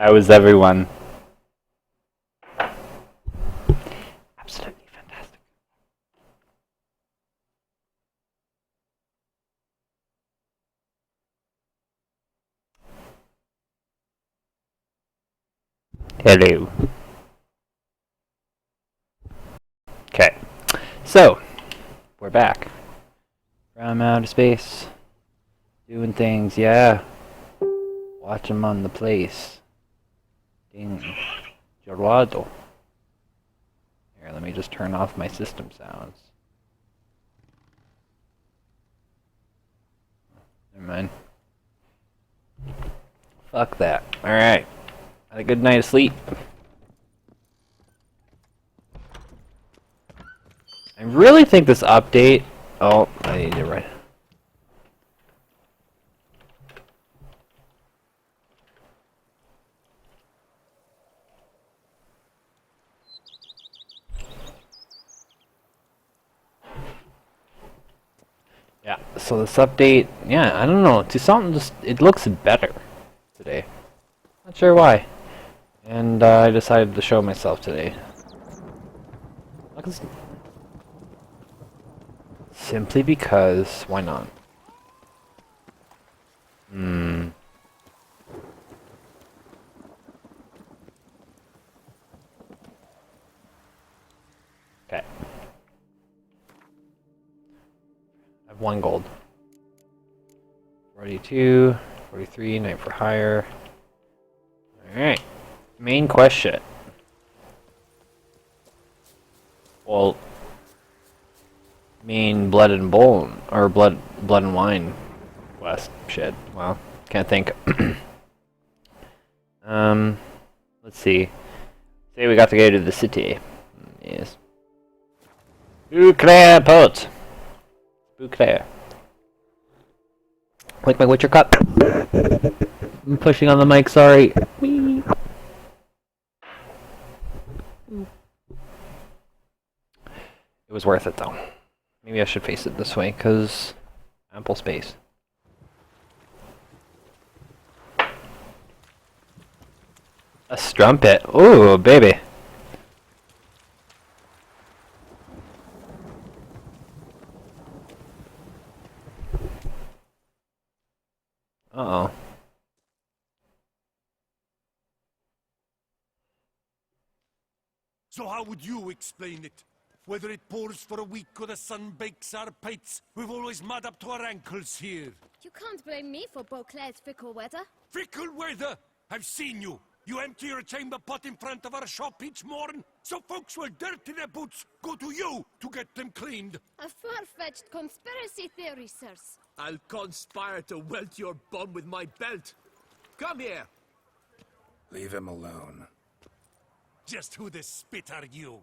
How is everyone? Absolutely fantastic. Hello. Okay, so we're back from outer space, doing things. Yeah, watch them on the place. Ding, Gerardo. Here, let me just turn off my system sounds. Never mind. Fuck that. All right. Had a good night of sleep. I really think this update... Oh, I need it right. Yeah, so this update... Yeah, I don't know. To something just... It looks better today. Not sure why. And I decided to show myself today. Simply because... Why not? Okay. I have 1 gold. 42, 43, night for hire. Alright. Main quest shit. Well... Main blood and bone, or blood and wine quest shit. Wow. Can't think. Let's see. Say we got to go to the city. Yes. Bouclair Port. Bouclair. Like my Witcher cup. I'm pushing on the mic, sorry. Whee. It was worth it though. Maybe I should face it this way, cause ample space. A strumpet. Ooh, baby. Uh-oh. So how would you explain it? Whether it pours for a week or the sun bakes our pates, we've always mud up to our ankles here. You can't blame me for Beauclair's fickle weather. Fickle weather! I've seen you. You empty your chamber pot in front of our shop each morn, so folks will dirty their boots, go to you to get them cleaned. A far-fetched conspiracy theory, sirs. I'll conspire to welt your bum with my belt. Come here. Leave him alone. Just who the spit are you?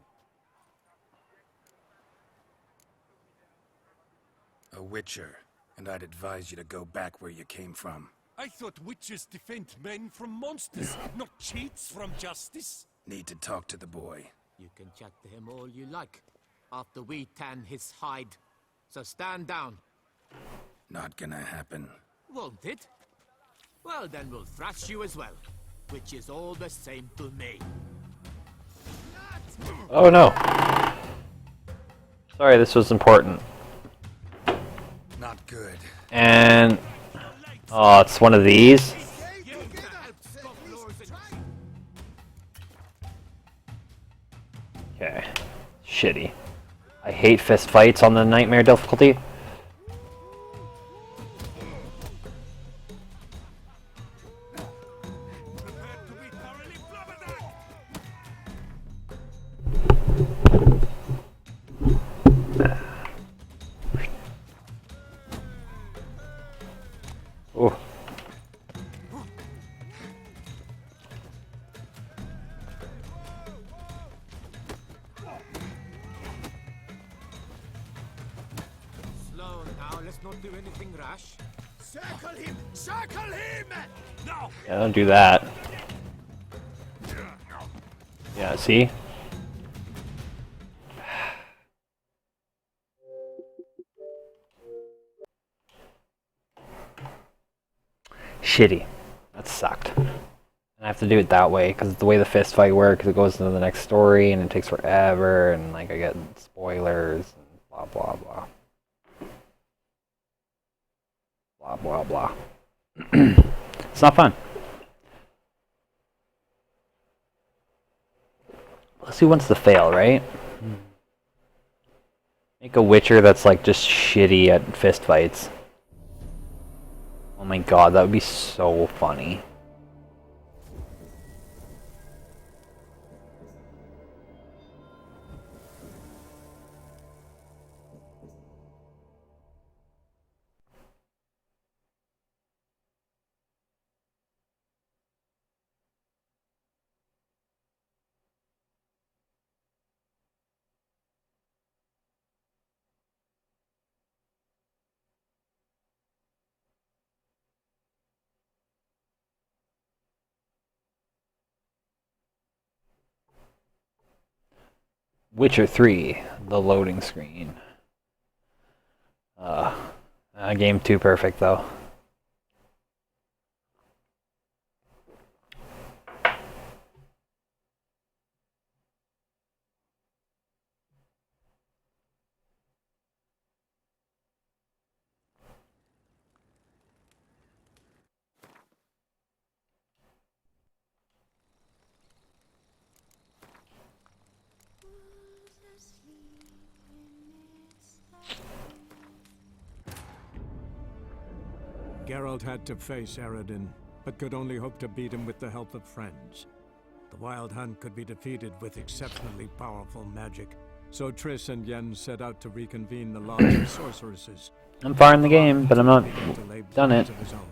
A witcher, and I'd advise you to go back where you came from. I thought witches defend men from monsters, not cheats from justice. Need to talk to the boy. You can chat to him all you like, after we tan his hide. So stand down. Not gonna happen. Won't it? Well, then we'll thrash you as well, which is all the same to me. Oh no. Sorry, this was important. Not good. And... Oh, it's one of these? Okay. Shitty. I hate fist fights on the nightmare difficulty. Oh. Slow now, let's not do anything rash. Circle him! Circle him! No! Yeah, don't do that. Yeah, see? Shitty. That sucked. And I have to do it that way, because the way the fist fight works, it goes into the next story, and it takes forever, and like I get spoilers, and blah blah blah. Blah blah blah. It's not fun. Let's see who wants to fail, right? Make a Witcher that's like just shitty at fist fights. Oh my god, that would be so funny. Witcher 3, the loading screen. Game too perfect though. Geralt had to face Eredin, but could only hope to beat him with the help of friends. The Wild Hunt could be defeated with exceptionally powerful magic, so Triss and Yen set out to reconvene the Lodge of Sorceresses. I'm far in the game, but I'm not done it. Of his own.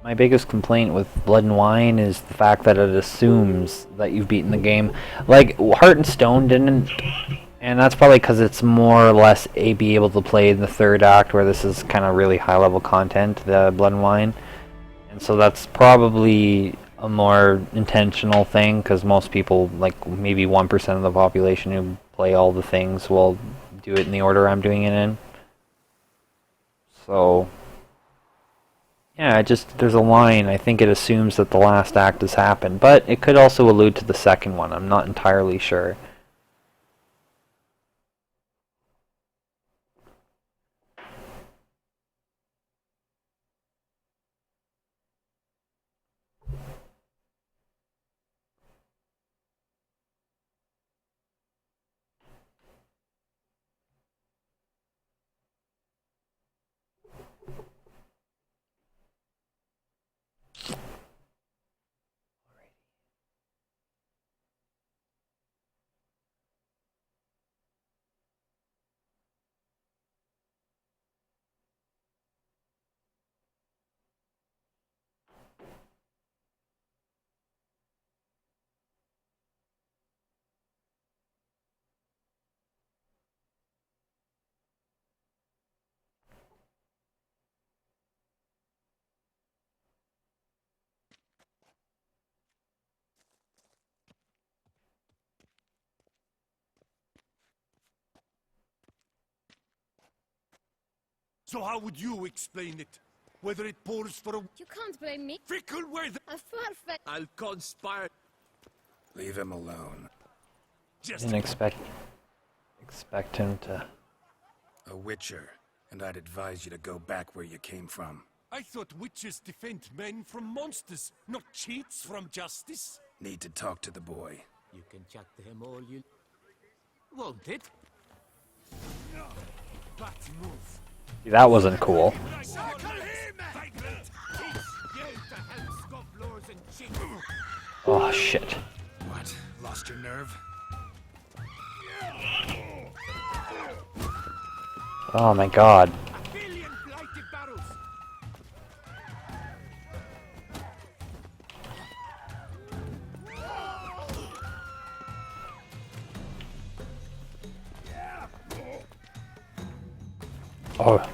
My biggest complaint with Blood and Wine is the fact that it assumes that you've beaten the game. Like, Heart and Stone didn't, and that's probably because it's more or less be able to play in the third act, where this is kind of really high-level content, the Blood and Wine. And so that's probably a more intentional thing, because most people, like maybe 1% of the population who play all the things will do it in the order I'm doing it in. So yeah, there's a line. I think it assumes that the last act has happened, but it could also allude to the second one. I'm not entirely sure. So how would you explain it? Whether it pours for a You can't blame me. fickle weather? A far-fetched... I'll conspire. Leave him alone. Just Didn't expect him to. A Witcher, and I'd advise you to go back where you came from. I thought witches defend men from monsters, not cheats from justice. Need to talk to the boy. You can chat to him all you... Won't it? Bad move. That wasn't cool. Circle him! Vagrant! Yell to help scofflors and cheats. Oh shit. What? Lost your nerve? Oh my god. A billion blighted barrels. Oh.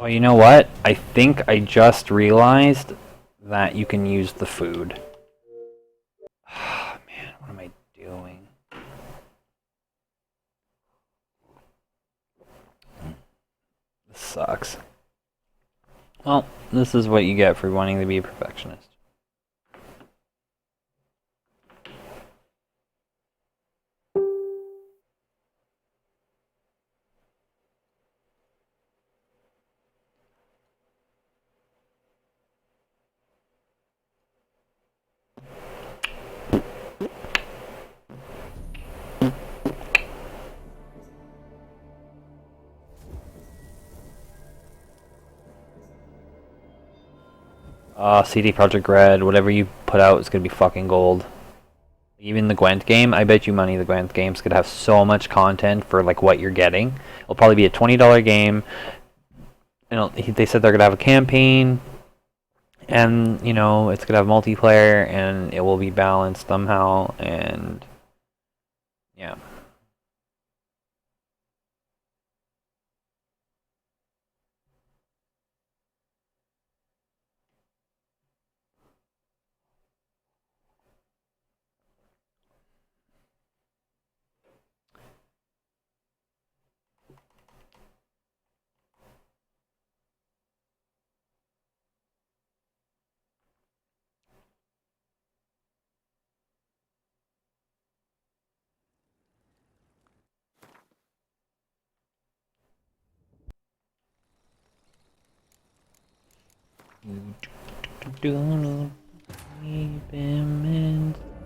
Oh, you know what? I think I just realized that you can use the food. Man, what am I doing? This sucks. Well, this is what you get for wanting to be a perfectionist. CD Projekt Red, whatever you put out is gonna be fucking gold. Even the Gwent game, I bet you money the Gwent game's gonna have so much content for like what you're getting. It'll probably be a $20 game. They said they're gonna have a campaign, and you know it's gonna have multiplayer, and it will be balanced somehow, and yeah.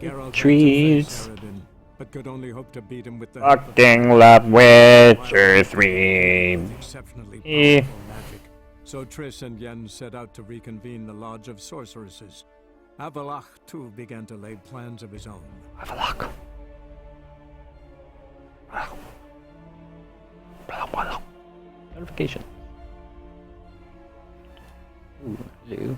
Geralt had to Trees. face Eredin, but could only hope to beat him with the help of Fucking love Witcher 3. exceptionally Eh. powerful magic. So Triss and Yen set out to reconvene the Lodge of Sorceresses. Avalach too began to lay plans of his own. Have a look. Notification. Ooh, hello.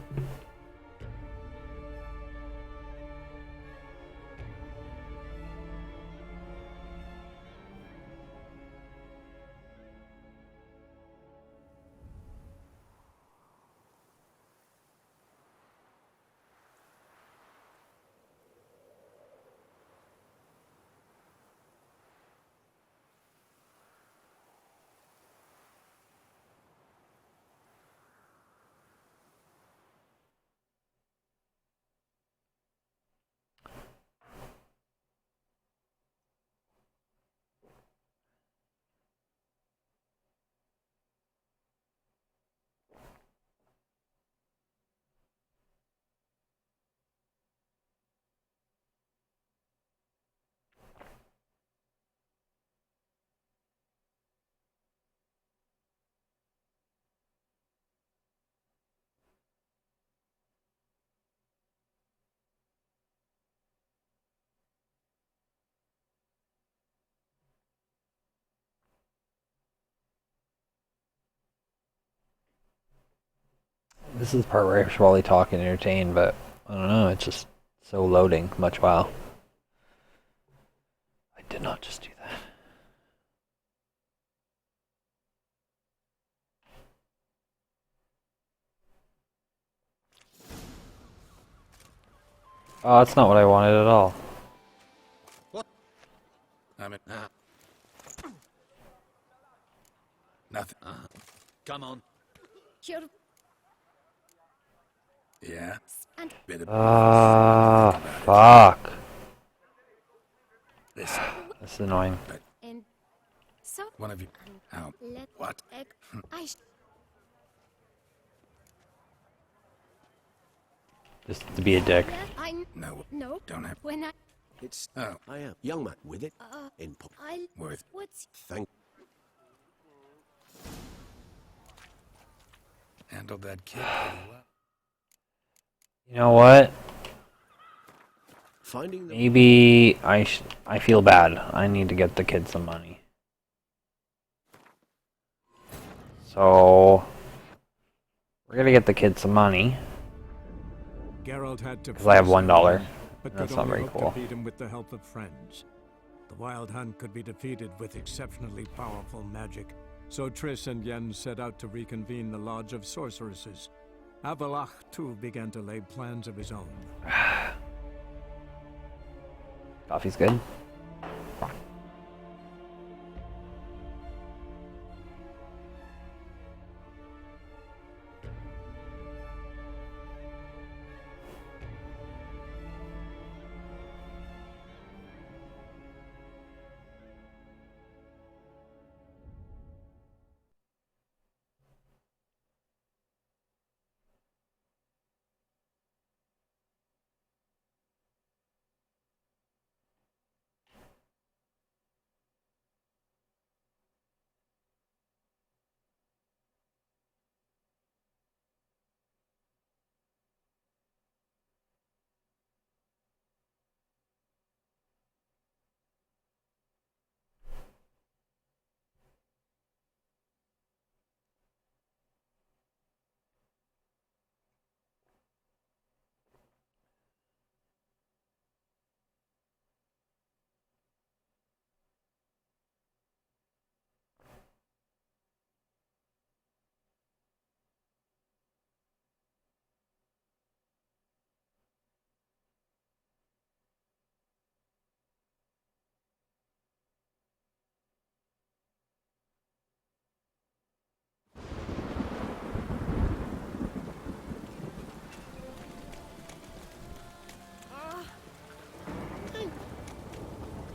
This is the part where I should probably talk and entertain, but I don't know, it's just so loading. Much wow. I did not just do that. Oh, that's not what I wanted at all. I'm in. Nothing. Come on. Your Yeah? and Bit of Fuck. Listen, This is annoying. and so one of you. Ow. let What? I Just to be a dick. I No, no don't have. when It's Oh, I am young man with it. uh In po- I worth. what's thank Handled that kid pretty well. You know what? finding the Maybe I feel bad. I need to get the kid some money. So we're gonna get the kid some money. Geralt had to 'Cause I have face $1, Eredin, but that's could not only very hope cool. to beat him with the help of friends. The Wild Hunt could be defeated with exceptionally powerful magic, so Triss and Yen set out to reconvene the Lodge of Sorceresses. Avalach too began to lay plans of his own. Coffee's good.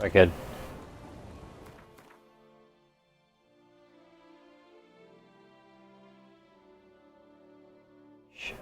Wicked. Shit.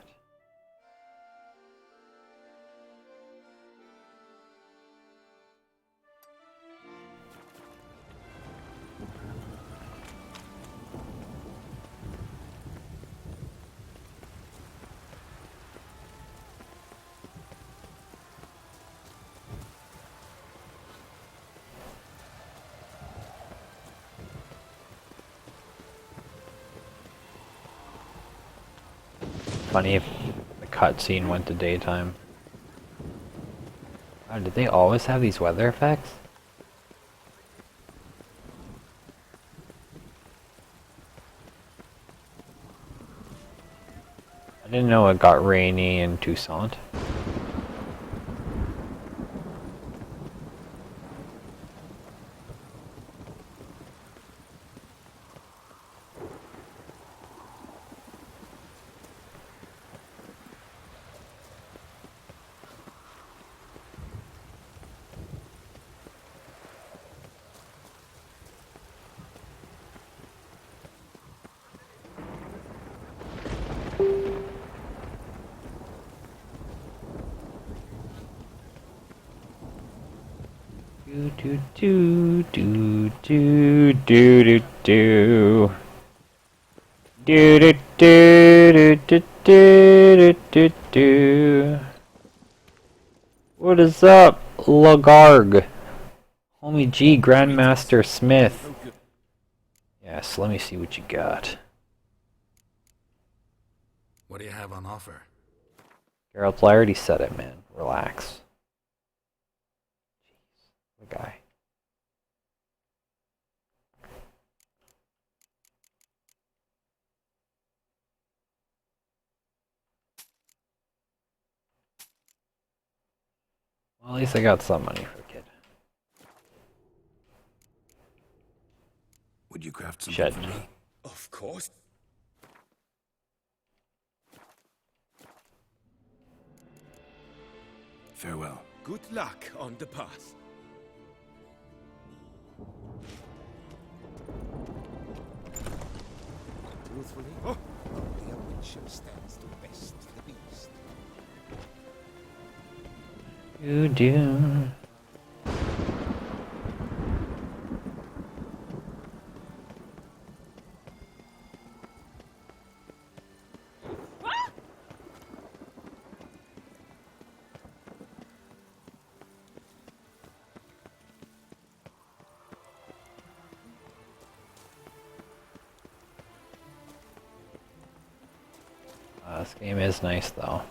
Funny if the cutscene went to daytime. Oh, did they always have these weather effects? I didn't know it got rainy in Toussaint. Do do do do do do do do. Do do do do do do do do. What is up, Lagarg? Homie G, Grandmaster Smith. Yes, let me see what you got. What do you have on offer? Geralt, I already said it, man. Relax. Jeez, the guy. Well, at least I got some money for the kid. Would you craft something Shit. for me? Of course. Farewell. Good luck on the path. Truthfully, only a witcher stands to best the beast. You do. This game is nice though.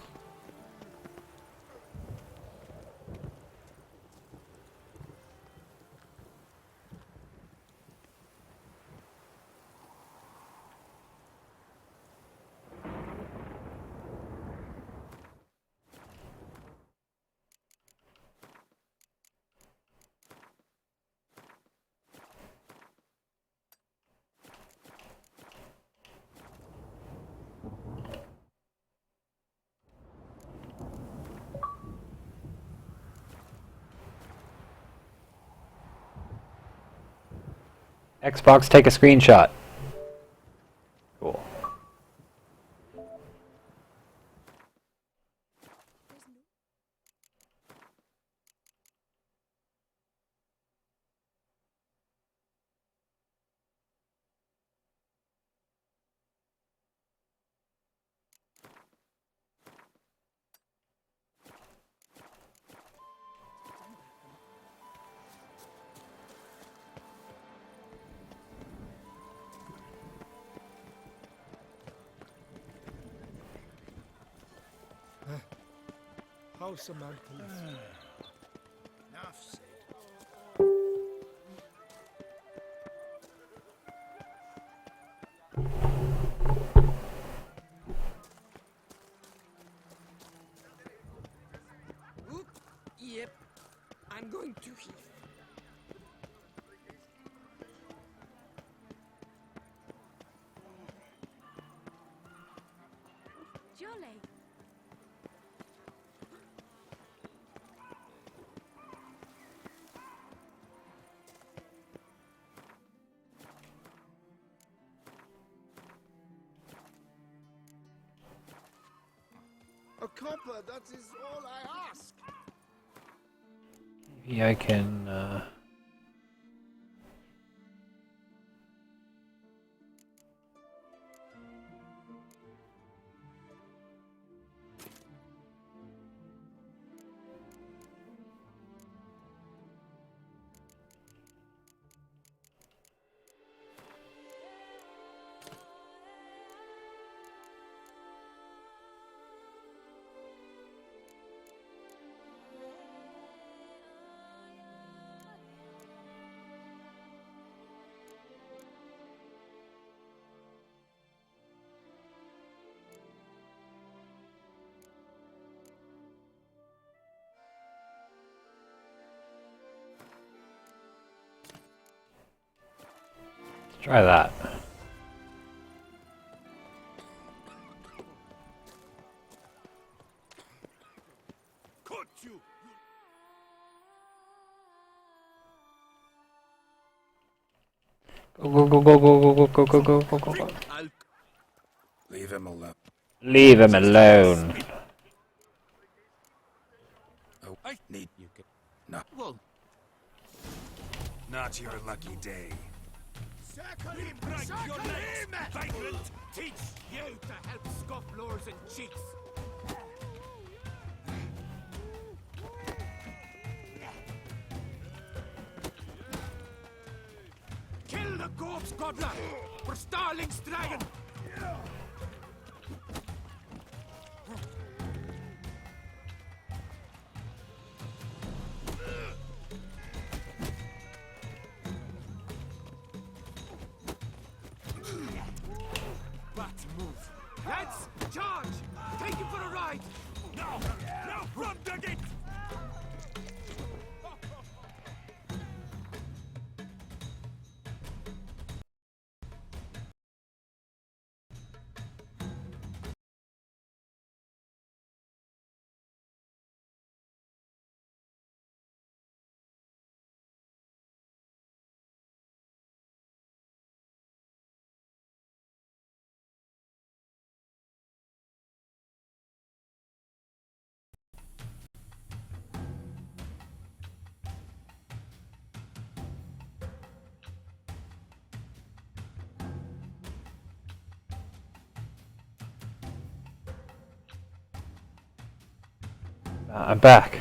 Xbox, take a screenshot. Cool. How's a man to live? Enough said. Yep, I'm going to heal. Jolly. A copper, that is all I ask. Yeah, I can. Let's try that. Cut you! Go go go go go go go go go go go go. I'll Leave him alone. Leave him alone. Oh, I need you can. no. Well, Not your lucky day. circle him! break Circle your legs, him! vagrant! Teach you to help scofflors and cheats. Kill the corpse gobbler for Starling's dragon. Bat move. Lads, charge! Take him for a ride! Now! Now from the gate! I'm back.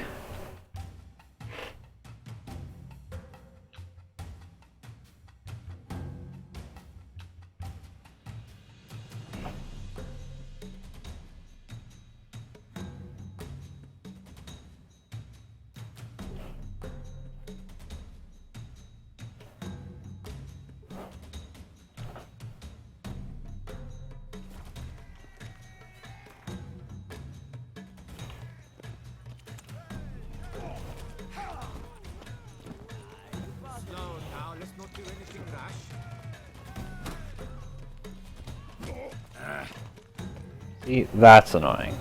Slow now, let's not do anything rash. See, that's annoying.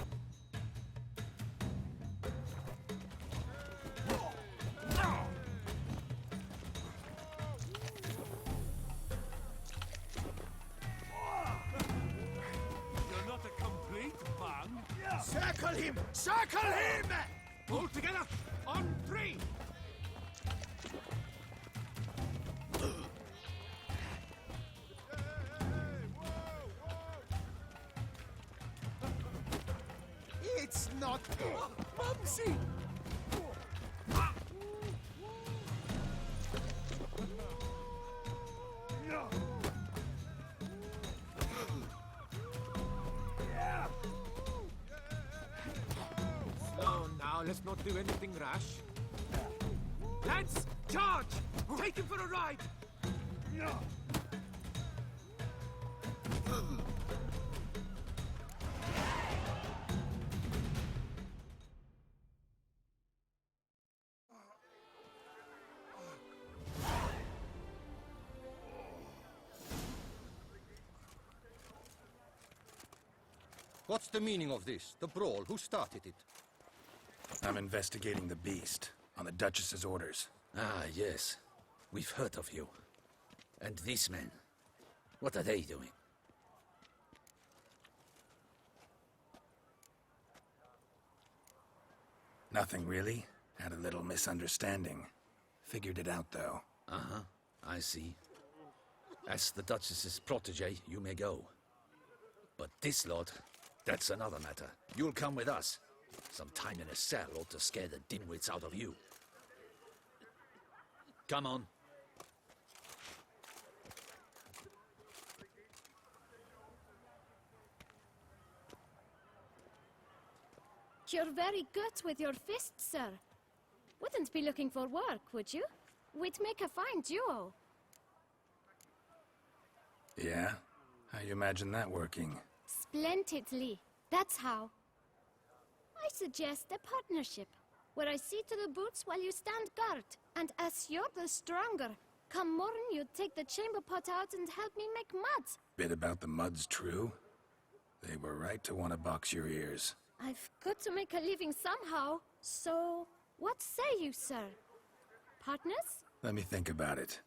You're not a complete man. Circle him! Circle him! All together, on three! It's not... Mumsy! Slow now, let's not do anything rash. Lads, charge! Take him for a ride! What's the meaning of this? The brawl? Who started it? I'm investigating the beast on the Duchess's orders. Ah, yes. We've heard of you. And these men, what are they doing? Nothing really. Had a little misunderstanding. Figured it out, though. Uh-huh, I see. As the Duchess's protege, you may go. But this lot, that's another matter. You'll come with us. Some time in a cell ought to scare the dimwits out of you. Come on. You're very good with your fists, sir. Wouldn't be looking for work, would you? We'd make a fine duo. Yeah? How you imagine that working? Splendidly. That's how. I suggest a partnership, where I see to the boots while you stand guard. And as you're the stronger, come morn you take the chamber pot out and help me make mud. Bit about the mud's true? They were right to want to box your ears. I've got to make a living somehow, so what say you, sir? Partners? Let me think about it.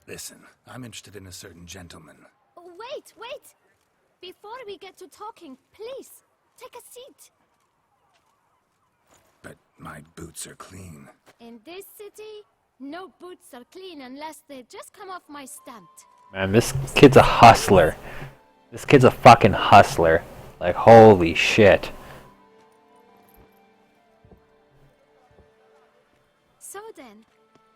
Listen, I'm interested in a certain gentleman. Oh, wait! Before we get to talking, please, take a seat. But my boots are clean. In this city, no boots are clean unless they just come off my stamp. Man, this kid's a hustler. This kid's a fucking hustler. Like, holy shit. So then,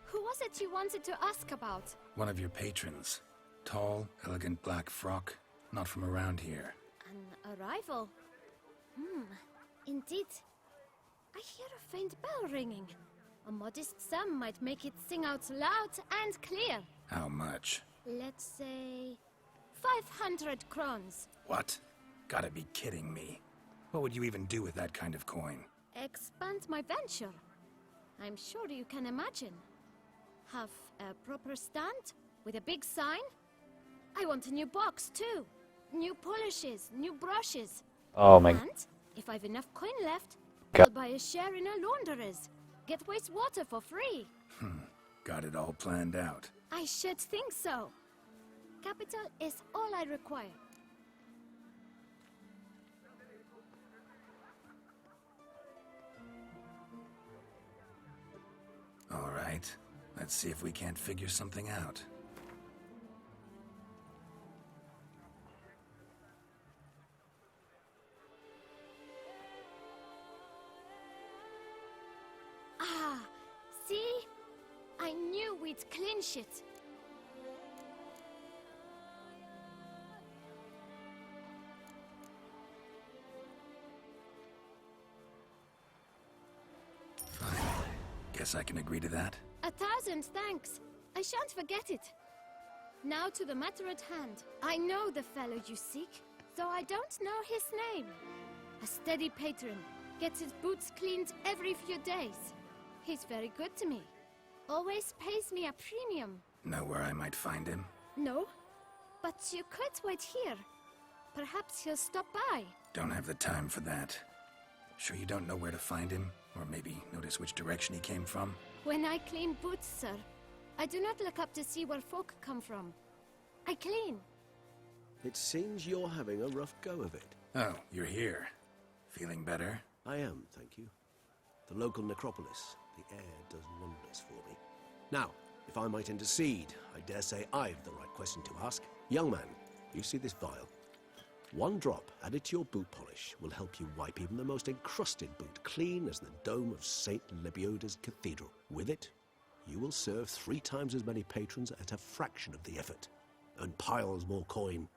who was it you wanted to ask about? One of your patrons. Tall, elegant black frock. Not from around here. An arrival? Indeed. I hear a faint bell ringing. A modest sum might make it sing out loud and clear. How much? Let's say 500 crowns. What? Gotta be kidding me. What would you even do with that kind of coin? Expand my venture. I'm sure you can imagine. Have a proper stand with a big sign. I want a new box too. New polishes, new brushes. Oh my... And if I've enough coin left, God. I'll buy a share in a launderer's. Get wastewater for free. Got it all planned out. I should think so. Capital is all I require. All right. Let's see if we can't figure something out. Ah, see? I knew we'd clinch it. Fine. Guess I can agree to that. 1,000 thanks. I shan't forget it. Now to the matter at hand. I know the fellow you seek, though I don't know his name. A steady patron, gets his boots cleaned every few days. He's very good to me. Always pays me a premium. Know where I might find him? No, but you could wait here. Perhaps he'll stop by. Don't have the time for that. Sure you don't know where to find him? Or maybe notice which direction he came from? When I clean boots, sir, I do not look up to see where folk come from. I clean. It seems you're having a rough go of it. Oh, you're here. Feeling better? I am, thank you. The local necropolis. The air does wonders for me. Now, if I might intercede, I dare say I've the right question to ask. Young man, you see this vial? One drop added to your boot polish will help you wipe even the most encrusted boot clean as the dome of St. Lebioda's Cathedral. With it, you will serve 3 times as many patrons at a fraction of the effort, and piles more coin.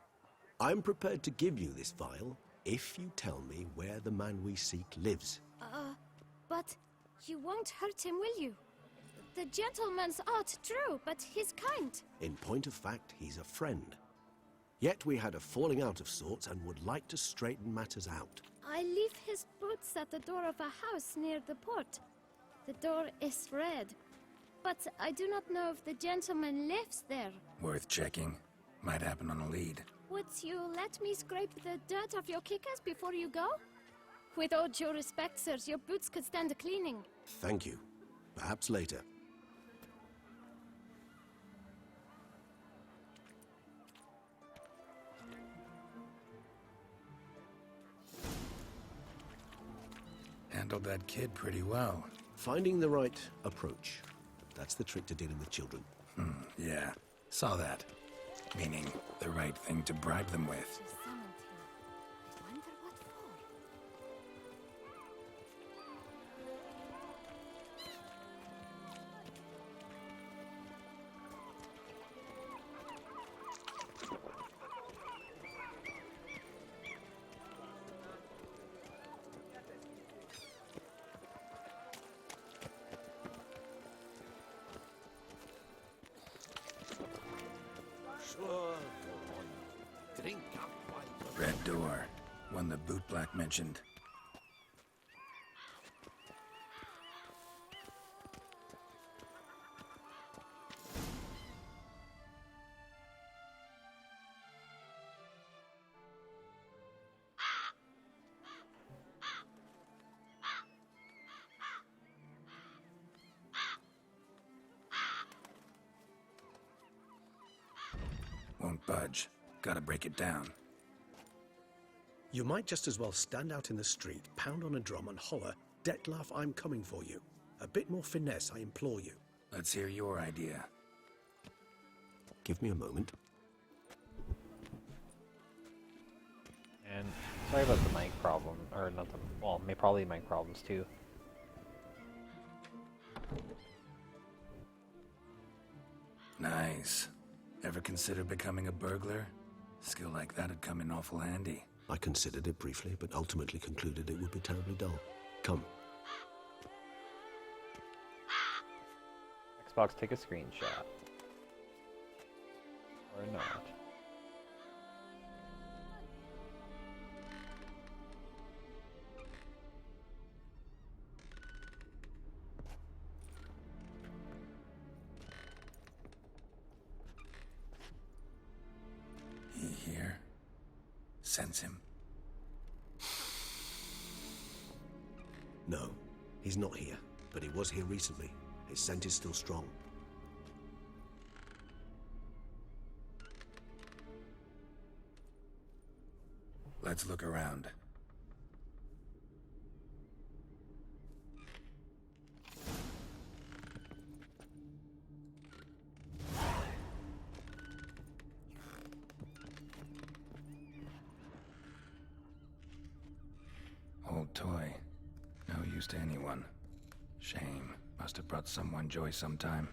I'm prepared to give you this vial if you tell me where the man we seek lives. But you won't hurt him, will you? The gentleman's art, true, but he's kind. In point of fact, he's a friend. Yet we had a falling out of sorts and would like to straighten matters out. I leave his boots at the door of a house near the port. The door is red, but I do not know if the gentleman lives there. Worth checking. Might happen on a lead. Would you let me scrape the dirt off your kickers before you go? With all due respect, sirs, your boots could stand a cleaning. Thank you. Perhaps later. handled that kid pretty well. Finding the right approach. That's the trick to dealing with children. Yeah, saw that. Meaning, the right thing to bribe them with. She's summoned here. I wonder what for. Drink up, Red door. One the bootblack mentioned. Won't budge. Gotta break it down. You might just as well stand out in the street, pound on a drum and holler, "Dettlaff, I'm coming for you." A bit more finesse, I implore you. Let's hear your idea. Give me a moment. And sorry about the mic problem, or not the, well, probably mic problems too. Nice. Ever consider becoming a burglar? Skill like that'd come in awful handy. I considered it briefly, but ultimately concluded it would be terribly dull. Come. Xbox, take a screenshot. Or not. He here? Sense him. No, he's not here, but he was here recently. His scent is still strong. Let's look around. Old toy. No use to anyone. Shame. Must have brought someone joy sometime.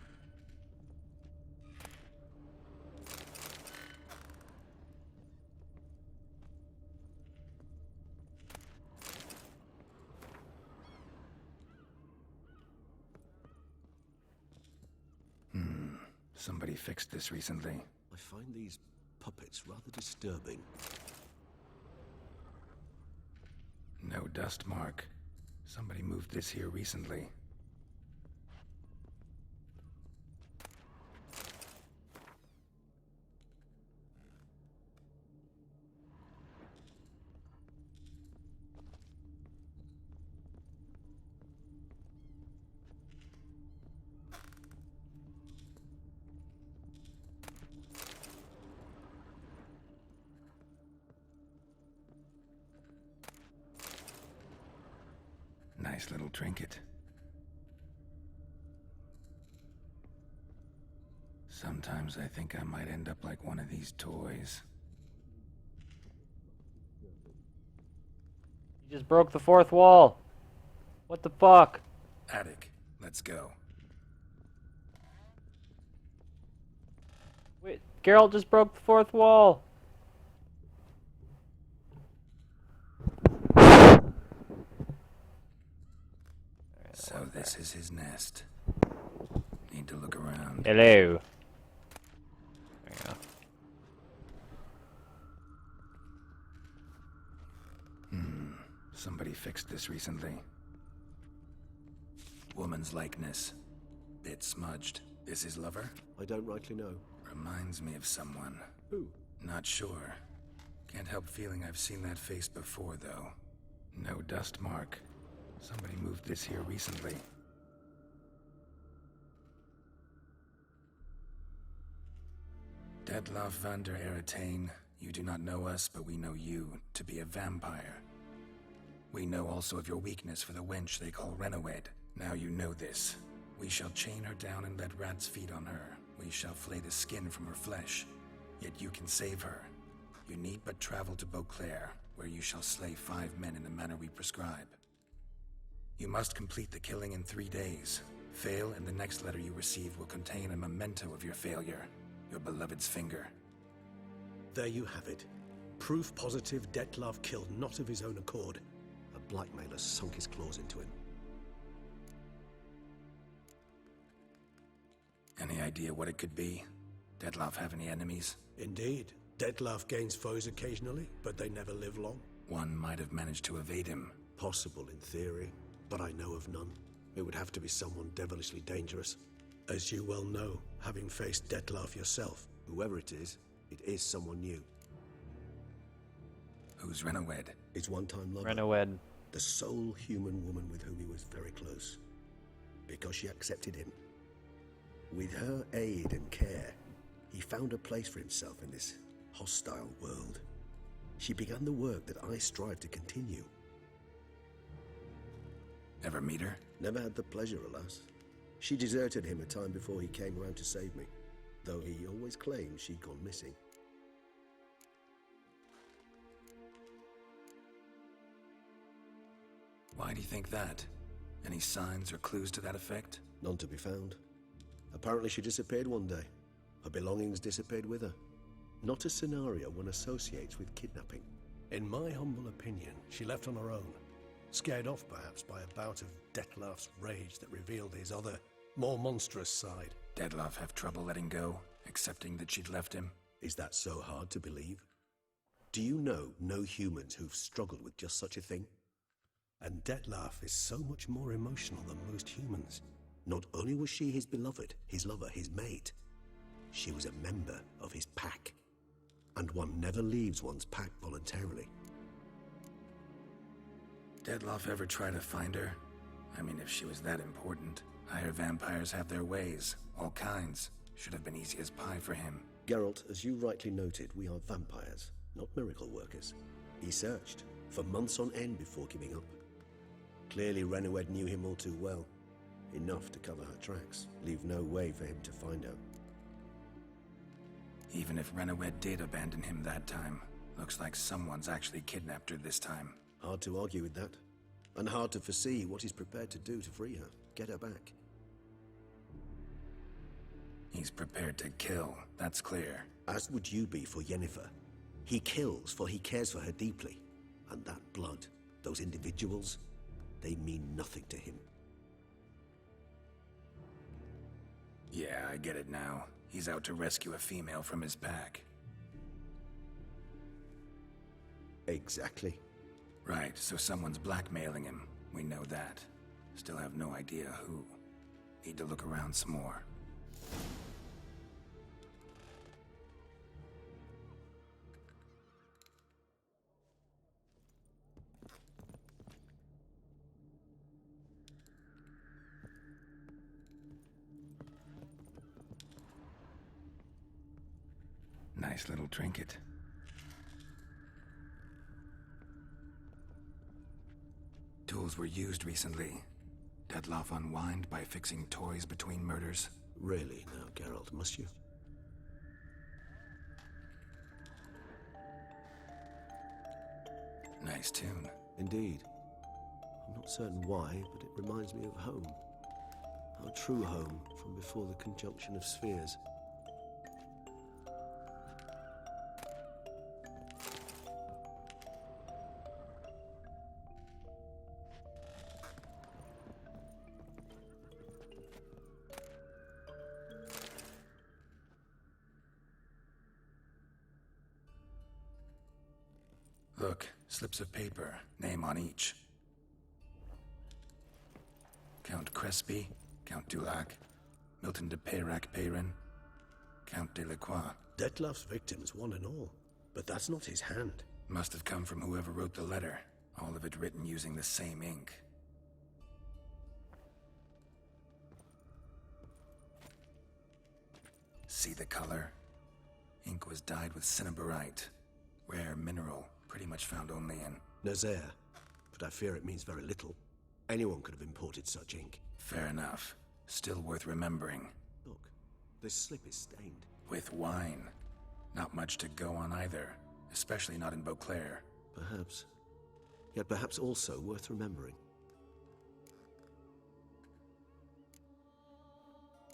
Somebody fixed this recently. I find these puppets rather disturbing. No dust mark. Somebody moved this here recently. Nice little trinket. Sometimes I think I might end up like one of these toys. You just broke the fourth wall. What the fuck? Attic, let's go. Wait, Geralt just broke the fourth wall. So this is his nest. Need to look around. Hello. There you go. Somebody fixed this recently. Woman's likeness. Bit smudged. This his lover? I don't rightly know. Reminds me of someone. Who? Not sure. Can't help feeling I've seen that face before, though. No dust mark. Somebody moved this here recently. Dettlaff van der Eretain, you do not know us, but we know you to be a vampire. We know also of your weakness for the wench they call Renowed. Now you know this. We shall chain her down and let rats feed on her. We shall flay the skin from her flesh. Yet you can save her. You need but travel to Beauclair, where you shall slay 5 men in the manner we prescribe. You must complete the killing in 3 days. Fail, and the next letter you receive will contain a memento of your failure. Your beloved's finger. There you have it. Proof positive Dettlaff killed not of his own accord. A blackmailer sunk his claws into him. Any idea what it could be? Dettlaff have any enemies? Indeed. Dettlaff gains foes occasionally, but they never live long. One might have managed to evade him. Possible in theory, but I know of none. It would have to be someone devilishly dangerous. As you well know, having faced Dettlaff yourself, whoever it is someone new. Who's Renowed? His one-time lover. Renowed. The sole human woman with whom he was very close. Because she accepted him. With her aid and care, he found a place for himself in this hostile world. She began the work that I strive to continue. Ever meet her? Never had the pleasure, alas. She deserted him a time before he came around to save me, though he always claimed she'd gone missing. Why do you think that? Any signs or clues to that effect? None to be found. Apparently she disappeared one day. Her belongings disappeared with her. Not a scenario one associates with kidnapping. In my humble opinion, she left on her own. Scared off perhaps by a bout of Dettlaff's rage that revealed his other, more monstrous side. Dettlaff have trouble letting go, accepting that she'd left him? Is that so hard to believe? Do you know no humans who've struggled with just such a thing? And Dettlaff is so much more emotional than most humans. Not only was she his beloved, his lover, his mate, she was a member of his pack. And one never leaves one's pack voluntarily. Dettlaff ever try to find her? I mean, if she was that important. Higher vampires have their ways, all kinds. Should have been easy as pie for him. Geralt, as you rightly noted, we are vampires, not miracle workers. He searched, for months on end before giving up. Clearly Renowed knew him all too well. Enough to cover her tracks, leave no way for him to find out. Even if Renowed did abandon him that time, looks like someone's actually kidnapped her this time. Hard to argue with that. And hard to foresee what he's prepared to do to free her, get her back. He's prepared to kill, that's clear. As would you be for Yennefer. He kills for he cares for her deeply. And that blood, those individuals, they mean nothing to him. Yeah, I get it now. He's out to rescue a female from his pack. Exactly. Right, so someone's blackmailing him. We know that. Still have no idea who. Need to look around some more. Nice little trinket. Tools were used recently. Dettlaff unwind by fixing toys between murders. Really now, Geralt, must you? Nice tune. Indeed. I'm not certain why, but it reminds me of home. Our true home from before the conjunction of spheres. Look, slips of paper, name on each. Count Crespi, Count Dulac, Milton de Peyrac-Peyrin, Count Delacroix. Dettlaff's victims, one and all. But that's not his hand. Must have come from whoever wrote the letter. All of it written using the same ink. See the color? Ink was dyed with cinnabarite. Rare mineral, pretty much found only in... Nazaire. But but I fear it means very little. Anyone could have imported such ink. Fair enough. Still worth remembering. Look, this slip is stained. With wine. Not much to go on either, especially not in Beauclair. Perhaps. Yet perhaps also worth remembering.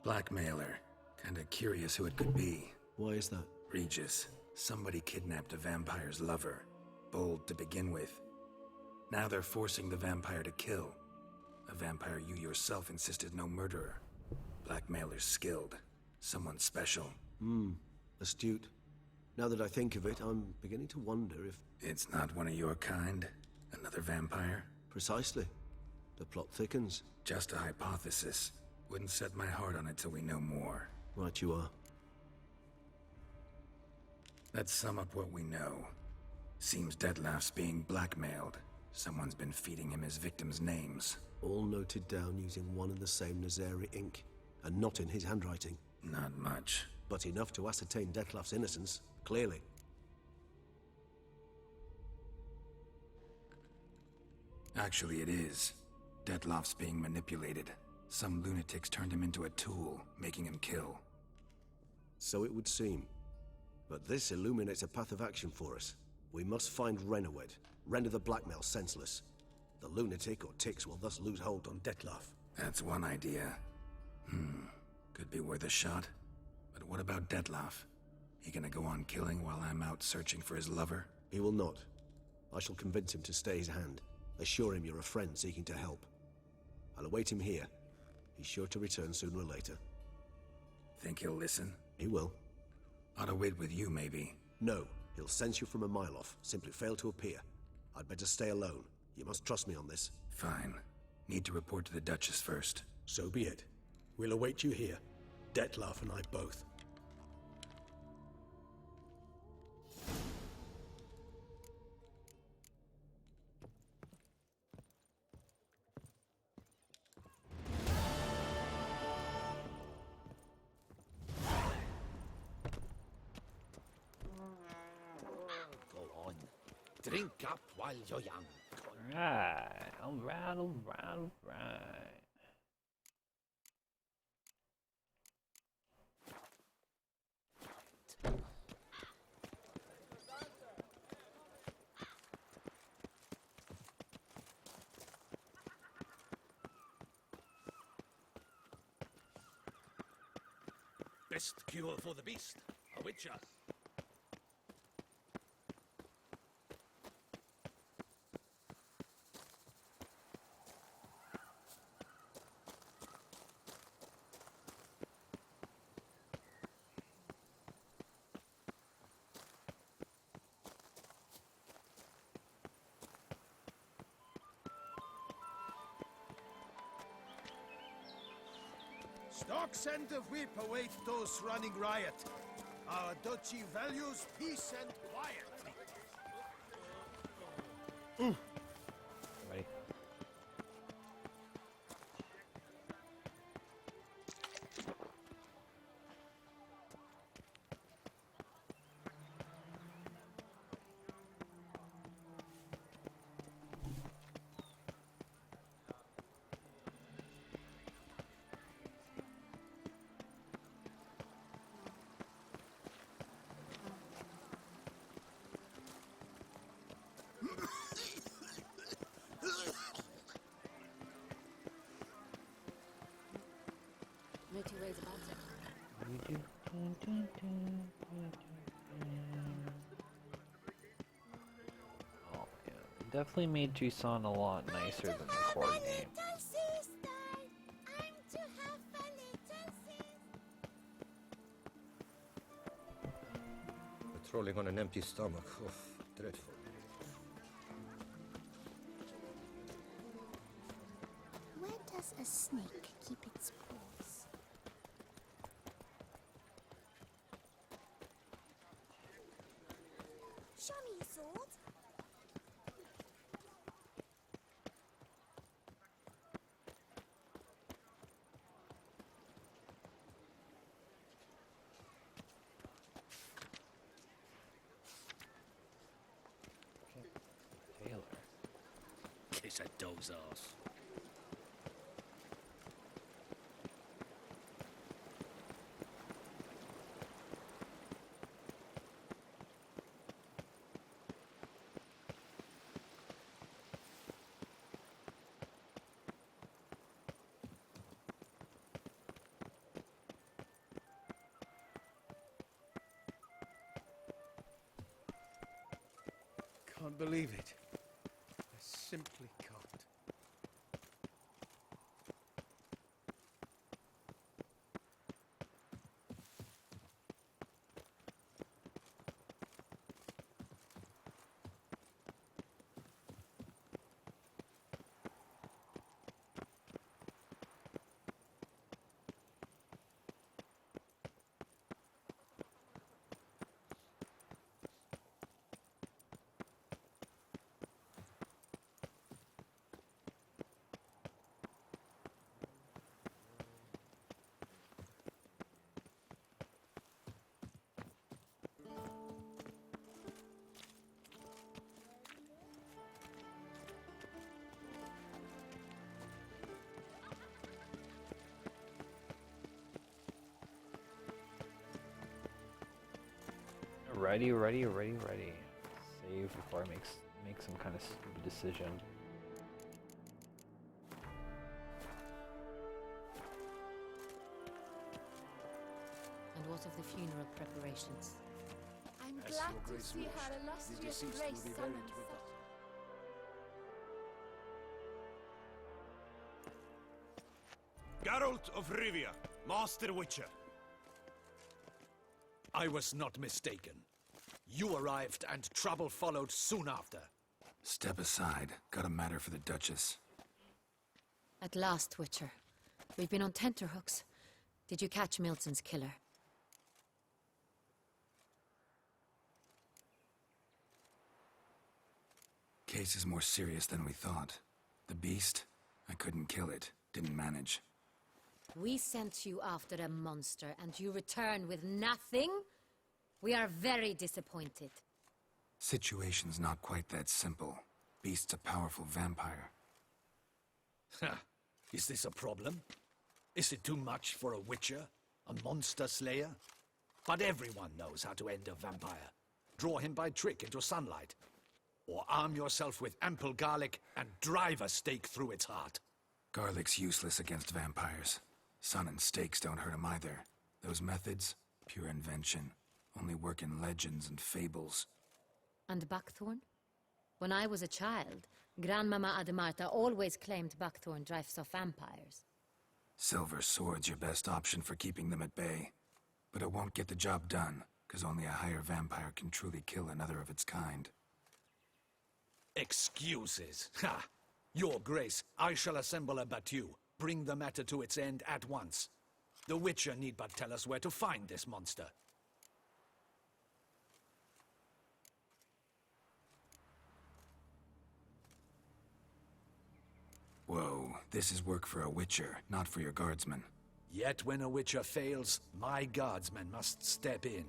Blackmailer. Kinda curious who it could be. Why is that? Regis. Somebody kidnapped a vampire's lover. Bold to begin with. Now they're forcing the vampire to kill. A vampire you yourself insisted no murderer. Blackmailer's skilled. Someone special. Astute. Now that I think of it, I'm beginning to wonder if... It's not one of your kind? Another vampire? Precisely. The plot thickens. Just a hypothesis. Wouldn't set my heart on it till we know more. Right you are. Let's sum up what we know. Seems Detlef's being blackmailed. Someone's been feeding him his victims' names. All noted down using one and the same Nazeri ink, and not in his handwriting. Not much. But enough to ascertain Detlef's innocence, clearly. Actually, it is. Detlef's being manipulated. Some lunatics turned him into a tool, making him kill. So it would seem. But this illuminates a path of action for us. We must find Renowed, render the blackmail senseless. The lunatic or ticks will thus lose hold on Detlef. That's one idea. Could be worth a shot. But what about Detlef? He gonna go on killing while I'm out searching for his lover? He will not. I shall convince him to stay his hand. Assure him you're a friend seeking to help. I'll await him here. He's sure to return sooner or later. Think he'll listen? He will. Ought to wait with you, maybe. No, he'll sense you from a mile off. Simply fail to appear. I'd better stay alone. You must trust me on this. Fine. Need to report to the Duchess first. So be it. We'll await you here. Detlef and I both. Go on. Drink up while you're young. Alright. Best cure for the beast. A witcher. Stocks and the whip await those running riot. Our duchy values peace and quiet. Ready? No two ways about it. Oh yeah, definitely made Tucson a lot nicer than the core game. Patrolling on an empty stomach. Oh, dreadful. Where does a snake keep its paws? Show me your sword. Taylor. Set those arse. Can't believe it. I simply can't. Ready. Save before I make some kind of stupid decision. And what of the funeral preparations? I'm As glad your to grace see wished, her the illustrious deceased grace will be buried summoned. with us. Geralt of Rivia, Master Witcher. I was not mistaken. You arrived and trouble followed soon after. Step aside. Got a matter for the Duchess. At last, Witcher. We've been on tenterhooks. Did you catch Milton's killer? Case is more serious than we thought. The beast? I couldn't kill it. Didn't manage. We sent you after a monster, and you return with nothing? We are very disappointed. Situation's not quite that simple. Beast's a powerful vampire. Ha! Is this a problem? Is it too much for a witcher? A monster slayer? But everyone knows how to end a vampire. Draw him by trick into sunlight. Or arm yourself with ample garlic and drive a stake through its heart. Garlic's useless against vampires. Sun and stakes don't hurt him either. Those methods, pure invention. Only work in legends and fables. And Buckthorn? When I was a child, Grandmama Ademarta always claimed Buckthorn drives off vampires. Silver sword's your best option for keeping them at bay. But it won't get the job done, because only a higher vampire can truly kill another of its kind. Excuses. Ha! Your Grace, I shall assemble a battue. Bring the matter to its end at once. The Witcher need but tell us where to find this monster. Whoa, this is work for a Witcher, not for your guardsmen. Yet when a Witcher fails, my guardsmen must step in.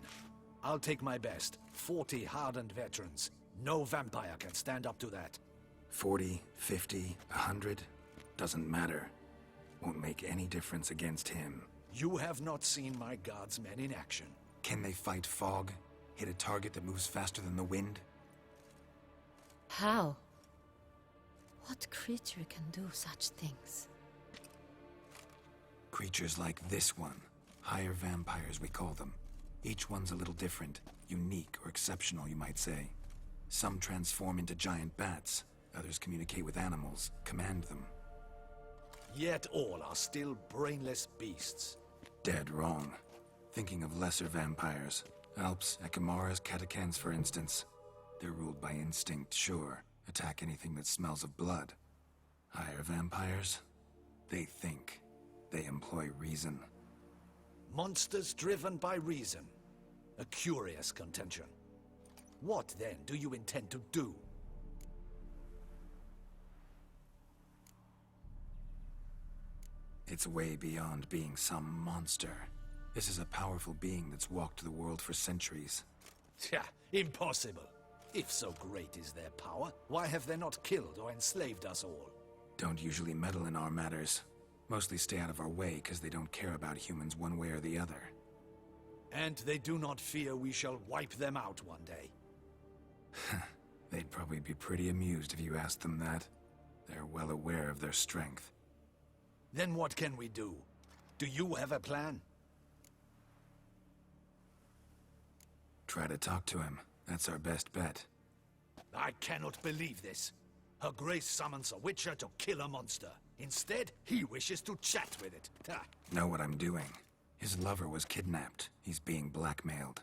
I'll take my best. 40 hardened veterans. No vampire can stand up to that. 40, 50, 100? Doesn't matter. Won't make any difference against him. You have not seen my guardsmen in action. Can they fight fog? Hit a target that moves faster than the wind? How? What creature can do such things? Creatures like this one. Higher vampires, we call them. Each one's a little different. Unique or exceptional, you might say. Some transform into giant bats. Others communicate with animals, command them. Yet all are still brainless beasts. Dead wrong. Thinking of lesser vampires. Alps, Ekamaras, Catacans, for instance. They're ruled by instinct, sure. Attack anything that smells of blood. Higher vampires? They think. They employ reason. Monsters driven by reason. A curious contention. What, then, do you intend to do? It's way beyond being some monster. This is a powerful being that's walked the world for centuries. Yeah, impossible. If so great is their power, why have they not killed or enslaved us all? Don't usually meddle in our matters. Mostly stay out of our way because they don't care about humans one way or the other. And they do not fear we shall wipe them out one day. They'd probably be pretty amused if you asked them that. They're well aware of their strength. Then what can we do? Do you have a plan? Try to talk to him. That's our best bet. I cannot believe this. Her Grace summons a witcher to kill a monster. Instead, he wishes to chat with it. Ha. Know what I'm doing. His lover was kidnapped. He's being blackmailed.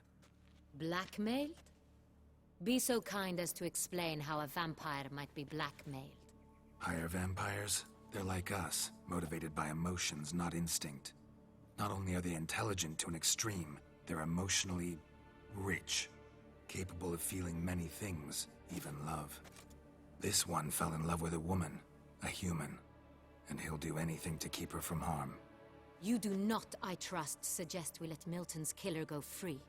Blackmailed? Be so kind as to explain how a vampire might be blackmailed. Higher vampires? They're like us, motivated by emotions, not instinct. Not only are they intelligent to an extreme, they're emotionally rich. Capable of feeling many things, even love. This one fell in love with a woman, a human, and he'll do anything to keep her from harm. You do not, I trust, suggest we let Milton's killer go free.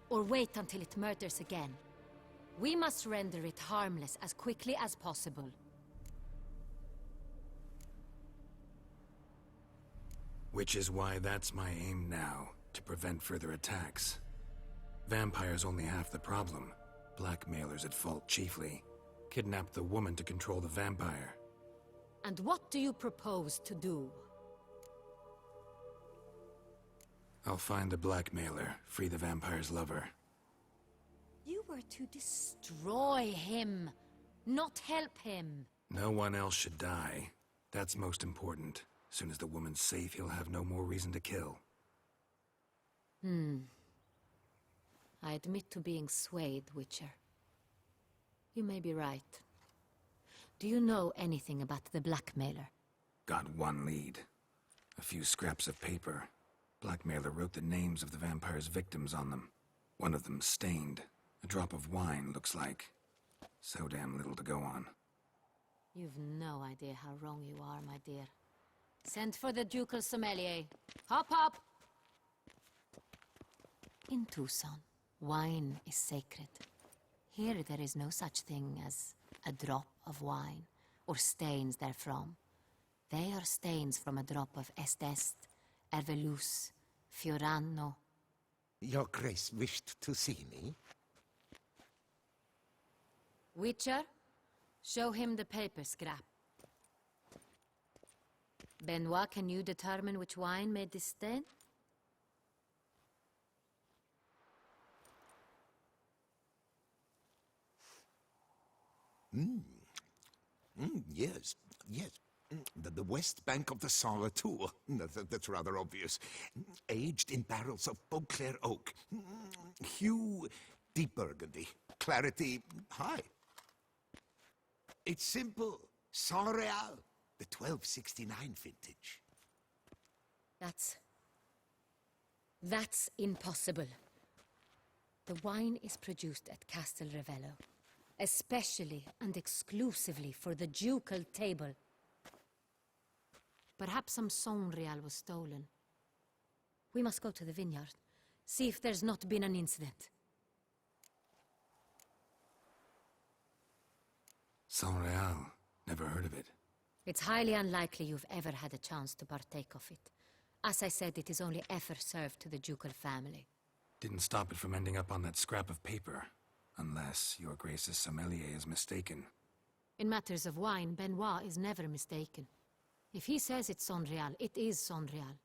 Or wait until it murders again. We must render it harmless as quickly as possible. Which is why that's my aim now, to prevent further attacks. Vampires only half the problem. Blackmailers at fault chiefly. Kidnapped the woman to control the vampire. And what do you propose to do? I'll find the blackmailer, free the vampire's lover. You were to destroy him, not help him. No one else should die. That's most important. As soon as the woman's safe, he'll have no more reason to kill. I admit to being swayed, Witcher. You may be right. Do you know anything about the blackmailer? Got one lead. A few scraps of paper. Blackmailer wrote the names of the vampire's victims on them. One of them stained. A drop of wine, looks like. So damn little to go on. You've no idea how wrong you are, my dear. Send for the ducal sommelier. Hop, hop! In Tucson, wine is sacred. Here there is no such thing as a drop of wine, or stains therefrom. They are stains from a drop of Est, Ervelus, Fiorano. Your Grace wished to see me? Witcher, show him the paper scrap. Benoit, can you determine which wine made this stain? Yes, yes. The west bank of the Saar Tour. That's rather obvious. Aged in barrels of Beauclair oak. Hue, deep burgundy. Clarity, high. It's simple. Saint-Réal, the 1269 vintage. That's impossible. The wine is produced at Castel Ravello, especially and exclusively for the ducal table. Perhaps some Saint-Réal was stolen. We must go to the vineyard, see if there's not been an incident. Saint-Réal. Never heard of it. It's highly unlikely you've ever had a chance to partake of it. As I said, it is only ever served to the ducal family. Didn't stop it from ending up on that scrap of paper. Unless your Grace's sommelier is mistaken. In matters of wine, Benoit is never mistaken. If he says it's Saint-Réal, it is Saint-Réal.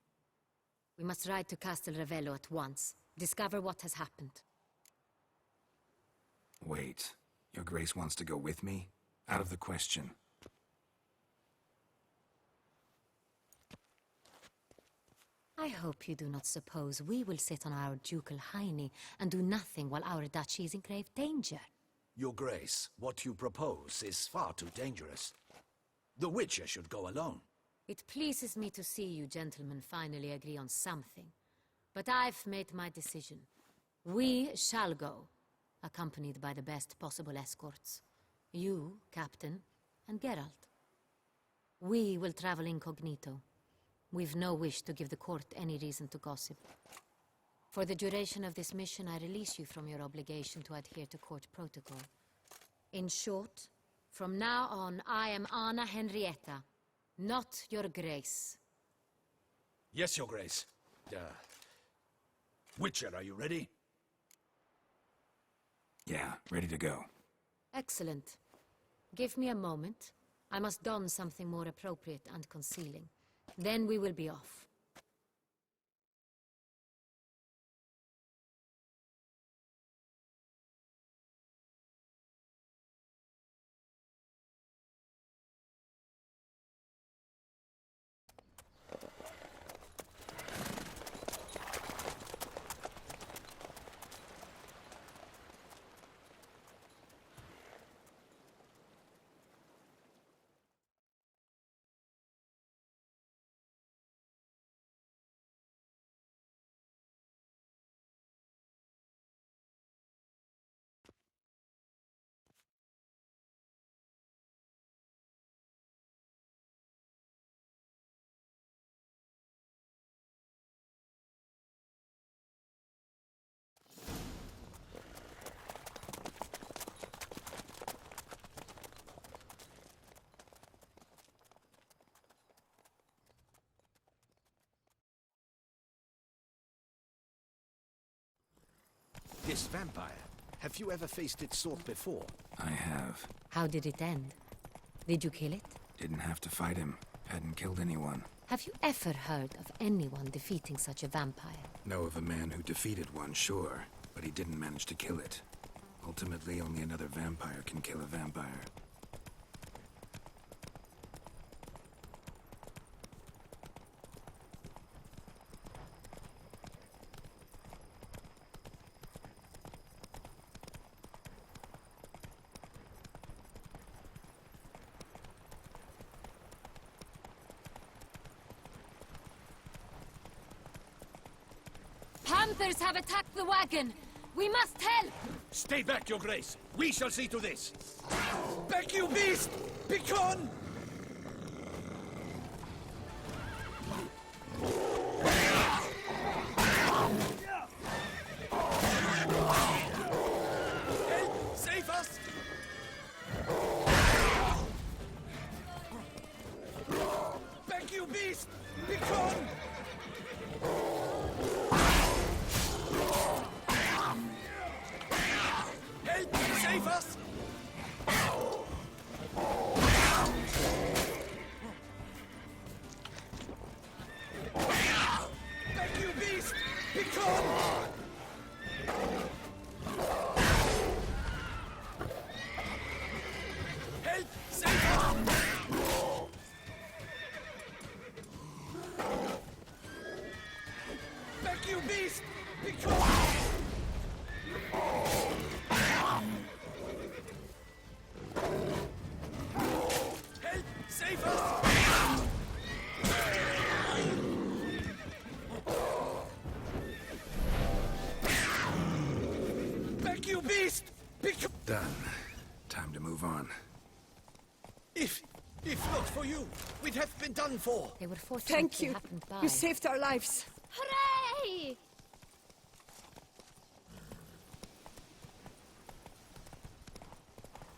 We must ride to Castel Ravello at once. Discover what has happened. Wait. Your Grace wants to go with me? Out of the question. I hope you do not suppose we will sit on our ducal hiney and do nothing while our duchy is in grave danger. Your Grace, what you propose is far too dangerous. The Witcher should go alone. It pleases me to see you gentlemen finally agree on something. But I've made my decision. We shall go, accompanied by the best possible escorts. You, Captain, and Geralt. We will travel incognito. We've no wish to give the court any reason to gossip. For the duration of this mission, I release you from your obligation to adhere to court protocol. In short, from now on, I am Anna Henrietta, not your grace. Yes, Your Grace. Witcher, are you ready? Yeah, ready to go. Excellent. Give me a moment. I must don something more appropriate and concealing. Then we will be off. This vampire, have you ever faced its sort before? I have. How did it end? Did you kill it? Didn't have to fight him. Hadn't killed anyone. Have you ever heard of anyone defeating such a vampire? Know of a man who defeated one, sure, but he didn't manage to kill it. Ultimately, only another vampire can kill a vampire. Panthers have attacked the wagon! We must help! Stay back, Your Grace. We shall see to this. Back, you beast! Begone! Help! Save us! Back, you beast! Begone! Help! Save us! Back, you beast! Begone! Help! Save us! Back, you beast! Begone! Help! Save us! Back, you beast! Begone! Done. Time to move on. If not for you, we'd have been done for. They were fortunate Thank they you. happened by. You saved our lives. Hooray!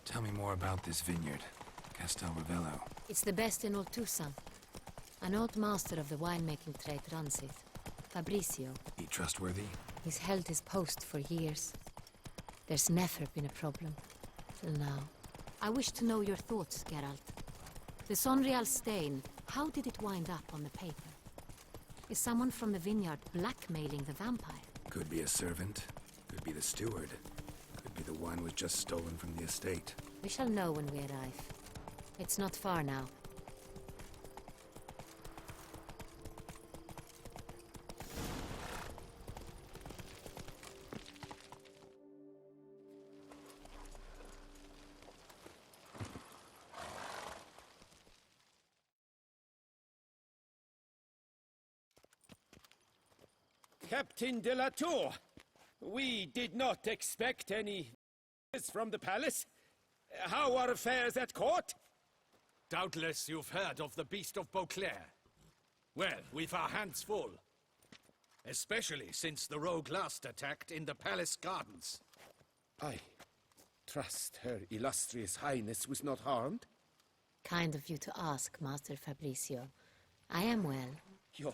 Tell me more about this vineyard. Castel Ravello. It's the best in Oltusan. An old master of the winemaking trade runs it. Fabrizio. He trustworthy? He's held his post for years. There's never been a problem. Till now. I wish to know your thoughts, Geralt. The Sonreal stain, how did it wind up on the paper? Is someone from the vineyard blackmailing the vampire? Could be a servant. Could be the steward. Could be the wine was just stolen from the estate. We shall know when we arrive. It's not far now. Captain de la Tour, we did not expect any from the palace. How are affairs at court? Doubtless you've heard of the Beast of Beauclair. Well, we've our hands full. Especially since the rogue last attacked in the palace gardens. Aye. trust Her Illustrious Highness was not harmed? Kind of you to ask, Master Fabricio. I am well. Your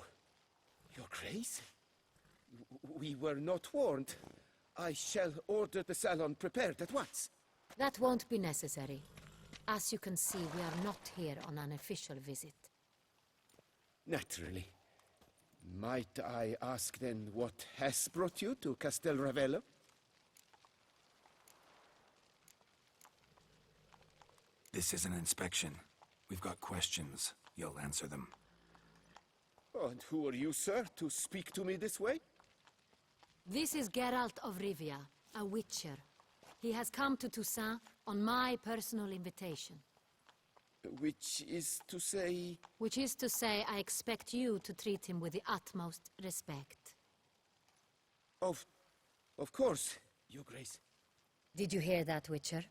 Grace? We were not warned. I shall order the salon prepared at once. That won't be necessary. As you can see, we are not here on an official visit. Naturally. Might I ask then what has brought you to Castel Ravello? This is an inspection. We've got questions. You'll answer them. Oh, and who are you, sir, to speak to me this way? This is Geralt of Rivia, a witcher. He has come to Toussaint on my personal invitation. Which is to say... Which is to say, I expect you to treat him with the utmost respect. Of course, Your Grace. Did you hear that, Witcher?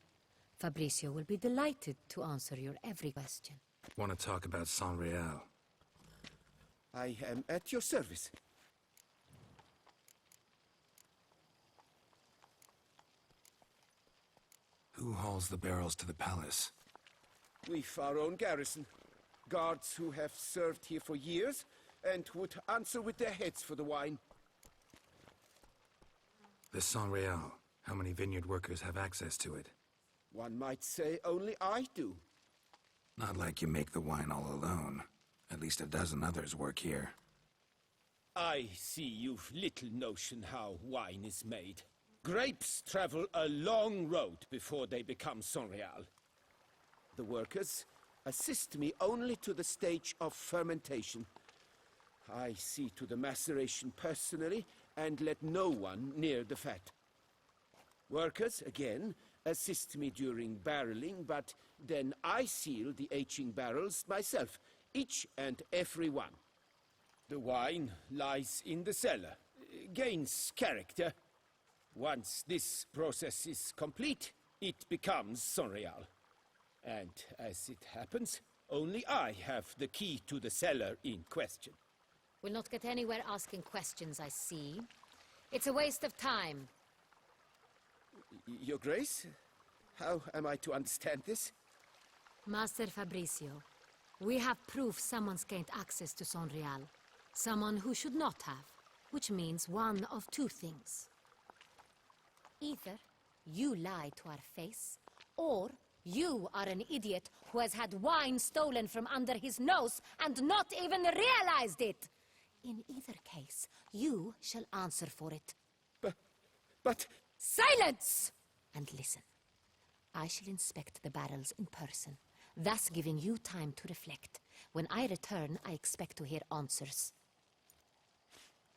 Fabricio will be delighted to answer your every question. Want to talk about San Real? I am at your service. Who hauls the barrels to the palace? We've our own garrison. Guards who have served here for years and would answer with their heads for the wine. The San Real. How many vineyard workers have access to it? One might say only I do. Not like you make the wine all alone. At least a dozen others work here. I see you've little notion how wine is made. Grapes travel a long road before they become San Real. The workers assist me only to the stage of fermentation. I see to the maceration personally and let no one near the fat. Workers, again, assist me during barreling, but then I seal the aging barrels myself, each and every one. The wine lies in the cellar, gains character. Once this process is complete, it becomes San Real. And as it happens, only I have the key to the cellar in question. We'll not get anywhere asking questions, I see. It's a waste of time. Your Grace, how am I to understand this? Master Fabricio, we have proof someone's gained access to San Real. Someone who should not have, which means one of two things. Either you lie to our face, or you are an idiot who has had wine stolen from under his nose and not even realized it. In either case, you shall answer for it. But... Silence! And listen. I shall inspect the barrels in person, thus giving you time to reflect. When I return, I expect to hear answers.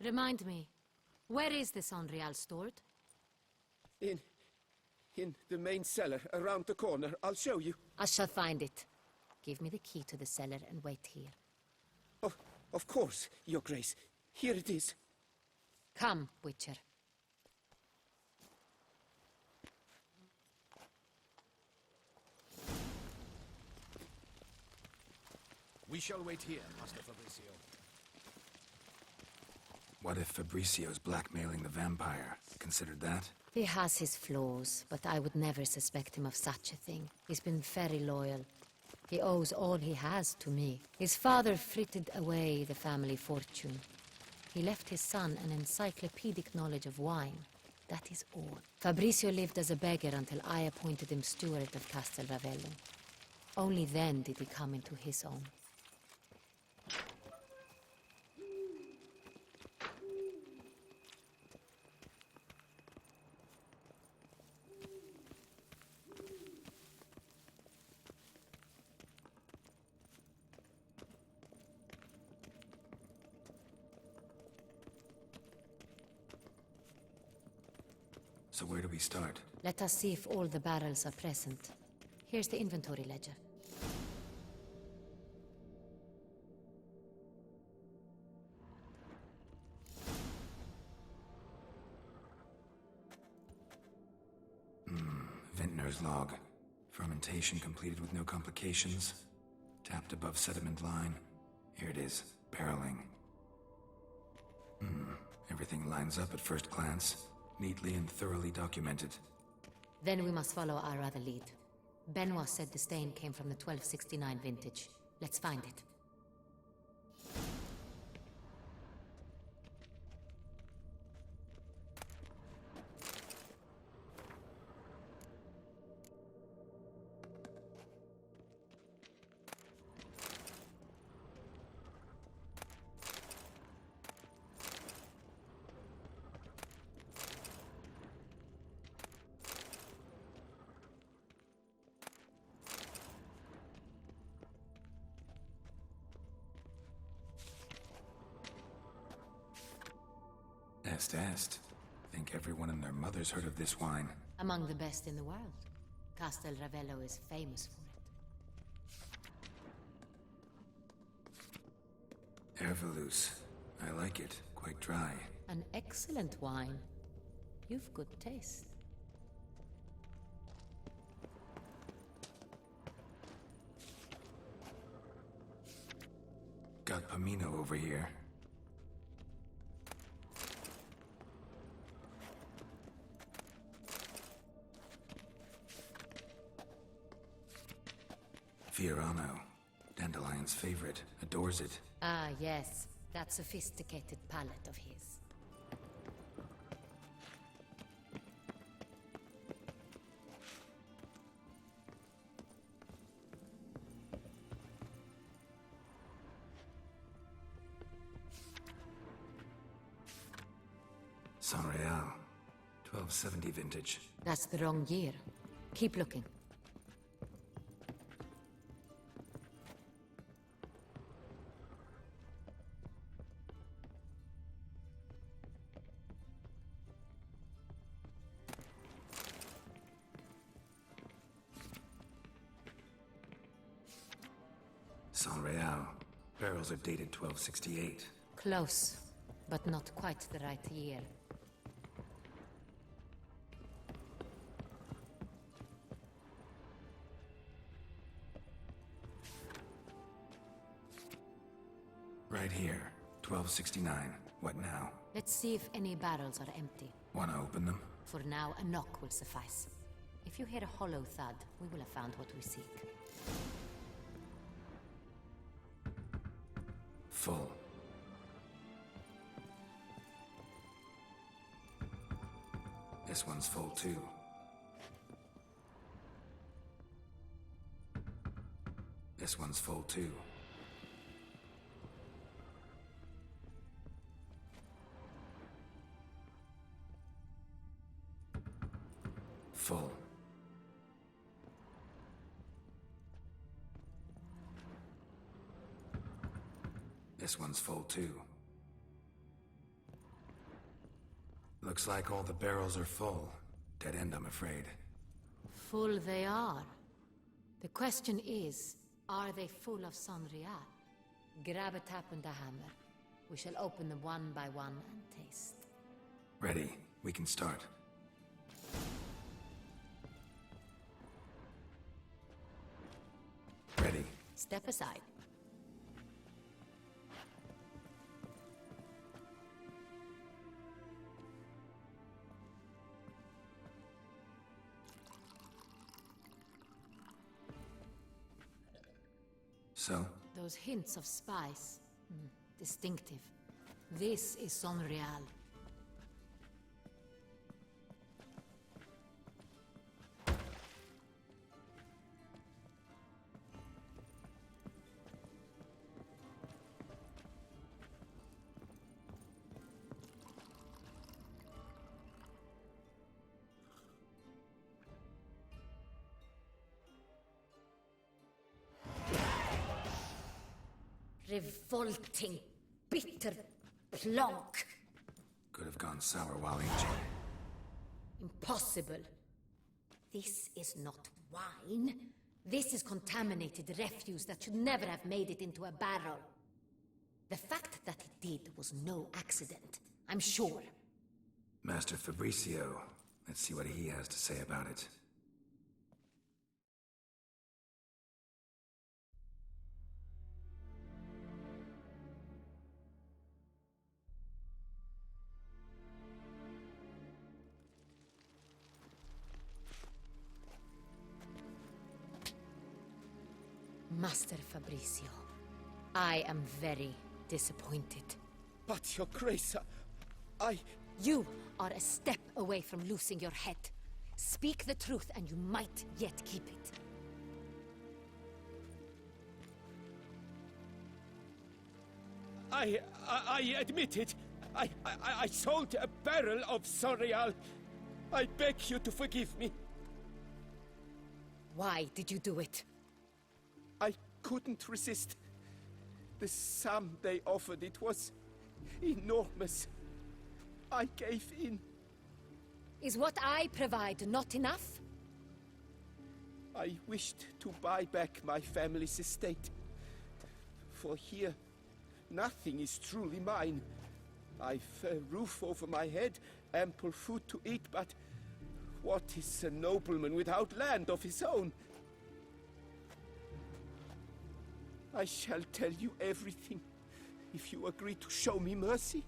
Remind me, where is the San Real stored? In the main cellar, around the corner. I'll show you. I shall find it. Give me the key to the cellar and wait here. Of course, Your Grace. Here it is. Come, Witcher. We shall wait here, Master Fabricio. What if Fabricio's blackmailing the vampire? Considered that? He has his flaws, but I would never suspect him of such a thing. He's been very loyal. He owes all he has to me. His father frittered away the family fortune. He left his son an encyclopedic knowledge of wine. That is all. Fabricio lived as a beggar until I appointed him steward of Castel Ravello. Only then did he come into his own. So where do we start? Let us see if all the barrels are present. Here's the inventory ledger. Vintner's log. Fermentation completed with no complications. Tapped above sediment line. Here it is. Barreling. Everything lines up at first glance. Neatly and thoroughly documented. Then we must follow our other lead. Benoit said the stain came from the 1269 vintage. Let's find it. Est. Think everyone and their mother's heard of this wine. Among the best in the world. Castel Ravello is famous for it. Ervelus. I like it. Quite dry. An excellent wine. You've good taste. Got Pomino over here. Fiorano. Dandelion's favorite. Adores it. Ah, yes. That sophisticated palate of his. Sanreal. 1270 vintage. That's the wrong year. Keep looking. Sanreal. Barrels are dated 1268. Close, but not quite the right year. Right here. 1269. What now? Let's see if any barrels are empty. Wanna open them? For now, a knock will suffice. If you hear a hollow thud, we will have found what we seek. Full. This one's full too. This one's full too. Full. This one's full too. Looks like all the barrels are full. Dead end, I'm afraid. Full they are. The question is, are they full of Sanreal? Grab a tap and a hammer. We shall open them one by one and taste. Ready. We can start. Ready. Step aside. So? Those hints of spice. Distinctive. This is Sanreal. Revolting, bitter plonk. Could have gone sour while aging. Impossible. This is not wine. This is contaminated refuse that should never have made it into a barrel. The fact that it did was no accident, I'm sure. Master Fabricio. Let's see what he has to say about it. Master Fabrizio, I am very disappointed. But, Your Grace, I... You are a step away from losing your head. Speak the truth and you might yet keep it. I admit it. I sold a barrel of Sorial. I beg you to forgive me. Why did you do it? I couldn't resist. The sum they offered, it was enormous. I gave in. Is what I provide not enough? I wished to buy back my family's estate. For here, nothing is truly mine. I've a roof over my head, ample food to eat, but what is a nobleman without land of his own? I shall tell you everything, if you agree to show me mercy.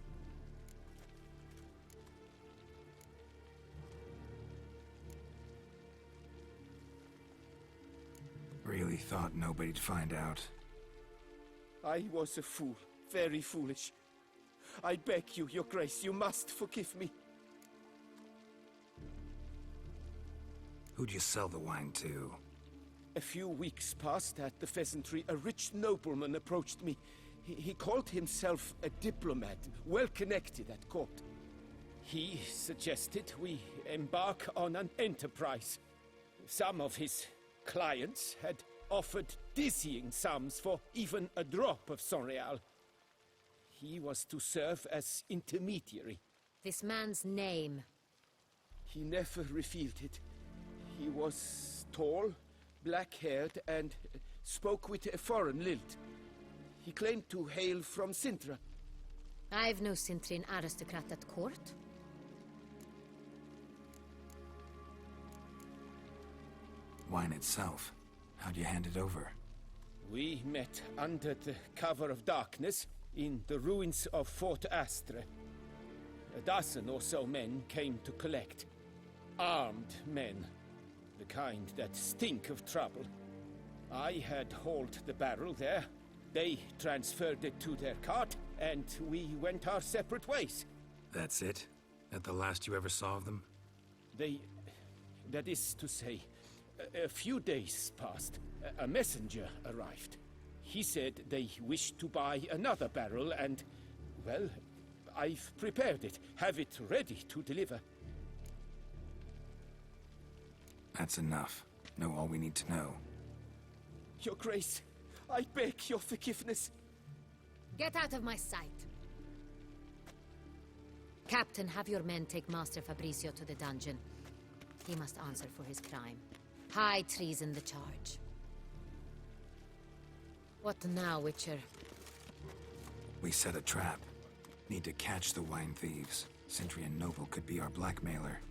Really thought nobody'd find out. I was a fool, very foolish. I beg you, Your Grace, you must forgive me. Who'd you sell the wine to? A few weeks past at the Pheasantry, a rich nobleman approached me. He called himself a diplomat, well connected at court. He suggested we embark on an enterprise. Some of his clients had offered dizzying sums for even a drop of Sonreal. He was to serve as intermediary. This man's name? He never revealed it. He was tall, black-haired, and spoke with a foreign lilt. He claimed to hail from Sintra. I've no Sintrin aristocrat at court. Wine itself. How'd you hand it over? We met under the cover of darkness in the ruins of Fort Astre. A dozen or so men came to collect. Armed men. The kind that stink of trouble. I had hauled the barrel there. They transferred it to their cart, and we went our separate ways. That's it? That the last you ever saw of them? That is to say, a few days passed. A messenger arrived. He said they wished to buy another barrel and, well, I've prepared it. Have it ready to deliver. That's enough. Know all we need to know. Your Grace, I beg your forgiveness. Get out of my sight. Captain, have your men take Master Fabrizio to the dungeon. He must answer for his crime. High treason the charge. What now, Witcher? We set a trap. Need to catch the wine thieves. Centrian Noble could be our blackmailer.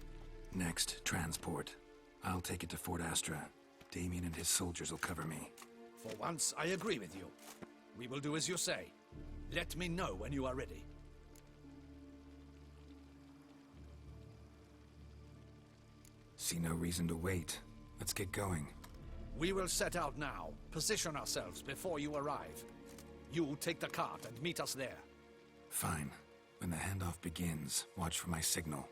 Next, transport. I'll take it to Fort Astra. Damien and his soldiers will cover me. For once, I agree with you. We will do as you say. Let me know when you are ready. See no reason to wait. Let's get going. We will set out now. Position ourselves before you arrive. You take the cart and meet us there. Fine. When the handoff begins, watch for my signal.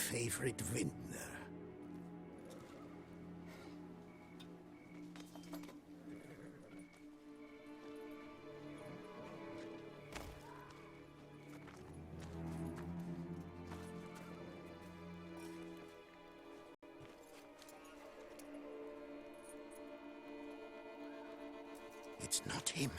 favorite vintner. It's not him.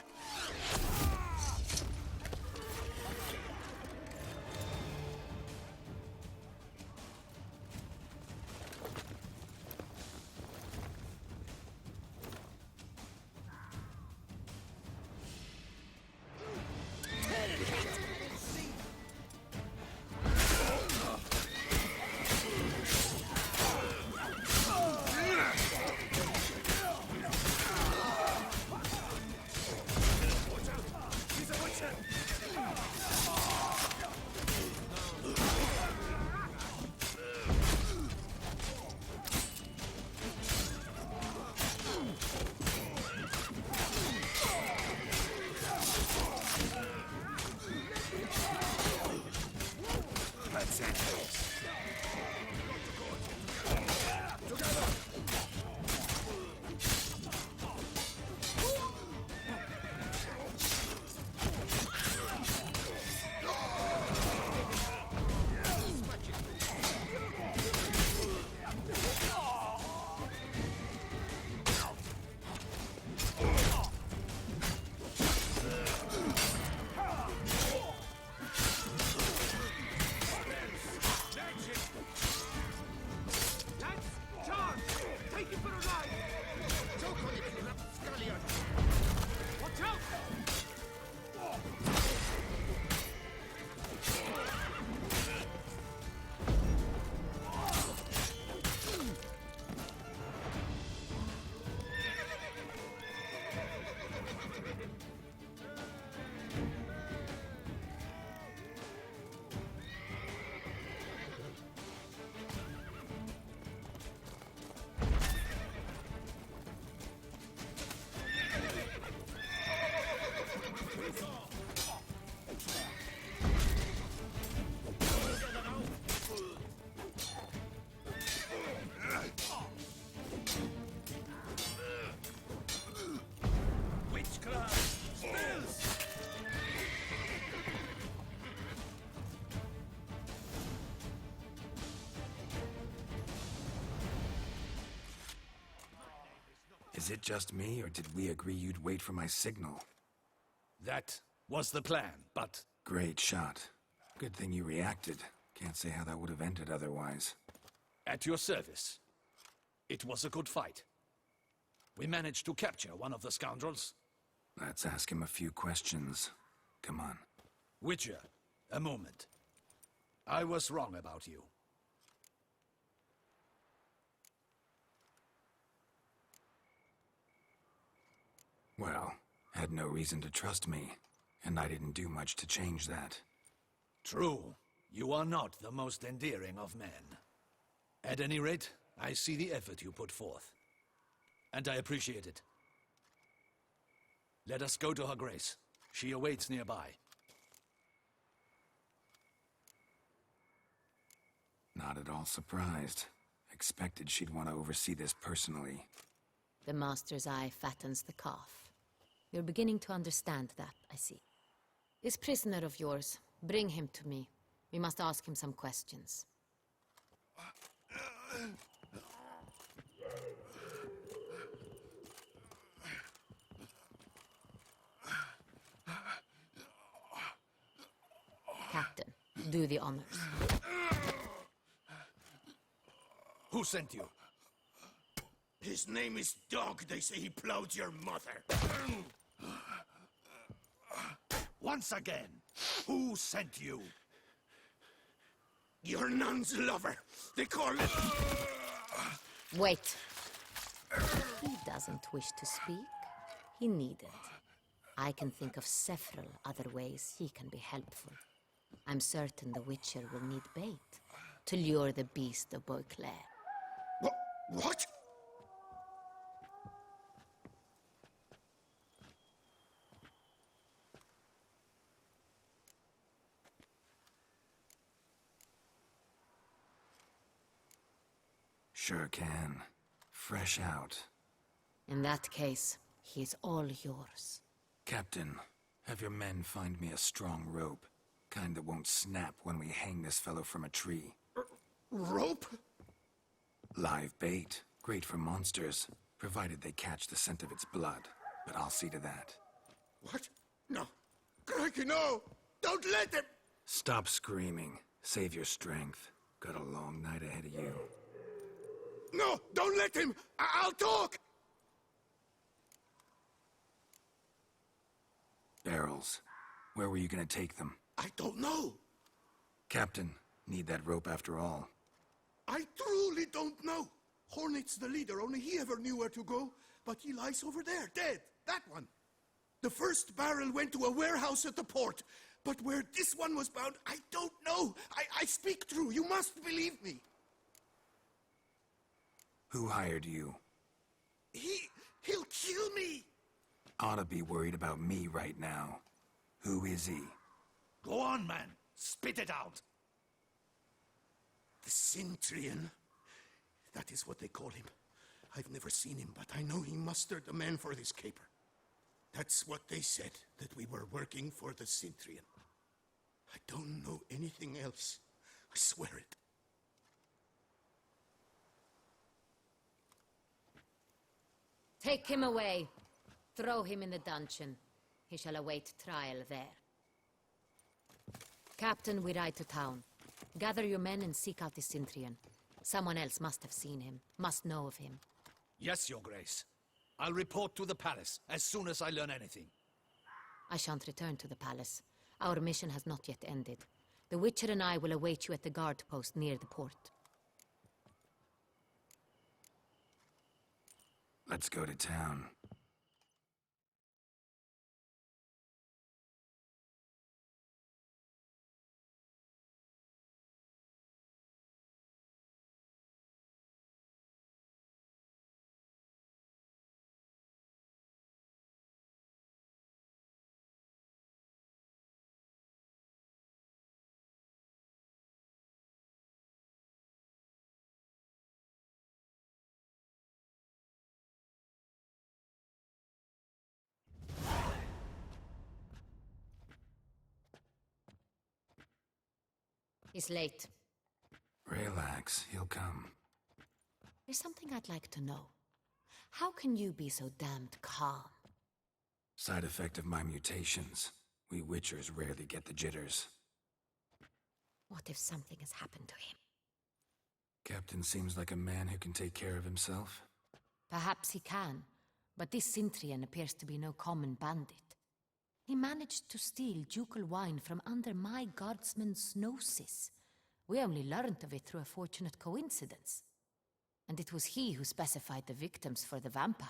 Is it just me, or did we agree you'd wait for my signal? That was the plan, but... Great shot. Good thing you reacted. Can't say how that would have ended otherwise. At your service. It was a good fight. We managed to capture one of the scoundrels. Let's ask him a few questions. Come on. Witcher, a moment. I was wrong about you. Well, had no reason to trust me, and I didn't do much to change that. True. You are not the most endearing of men. At any rate, I see the effort you put forth. And I appreciate it. Let us go to her grace. She awaits nearby. Not at all surprised. Expected she'd want to oversee this personally. The master's eye fattens the calf. You're beginning to understand that, I see. This prisoner of yours, bring him to me. We must ask him some questions. Captain, do the honors. Who sent you? His name is Dog. They say he plowed your mother. Once again, who sent you? Your nun's lover. They call it... Wait. He doesn't wish to speak. He needed. I can think of several other ways he can be helpful. I'm certain the Witcher will need bait to lure the beast of Beauclair. What? Sure can. Fresh out. In that case, he's all yours. Captain, have your men find me a strong rope. Kind that won't snap when we hang this fellow from a tree. Rope? Live bait. Great for monsters, provided they catch the scent of its blood. But I'll see to that. What? No. Crikey, no! Don't let them! Stop screaming. Save your strength. Got a long night ahead of you. No! Don't let him! I'll talk! Barrels. Where were you gonna take them? I don't know. Captain, need that rope after all. I truly don't know. Hornet's the leader, only he ever knew where to go. But he lies over there, dead. That one. The first barrel went to a warehouse at the port. But where this one was bound, I don't know. I speak true. You must believe me. Who hired you? He'll kill me. Ought to be worried about me right now. Who is he? Go on, man. Spit it out. The Cintrian. That is what they call him. I've never seen him, but I know he mustered the men for this caper. That's what they said, that we were working for the Cintrian. I don't know anything else. I swear it. Take him away. Throw him in the dungeon. He shall await trial there. Captain, we ride to town. Gather your men and seek out the Cintrian. Someone else must have seen him, must know of him. Yes, Your Grace. I'll report to the palace as soon as I learn anything. I shan't return to the palace. Our mission has not yet ended. The Witcher and I will await you at the guard post near the port. Let's go to town. He's late. Relax, he'll come. There's something I'd like to know. How can you be so damned calm? Side effect of my mutations. We Witchers rarely get the jitters. What if something has happened to him? Captain seems like a man who can take care of himself. Perhaps he can, but this Cintrian appears to be no common bandit. He managed to steal ducal wine from under my guardsman's noses. We only learned of it through a fortunate coincidence. And it was he who specified the victims for the vampire.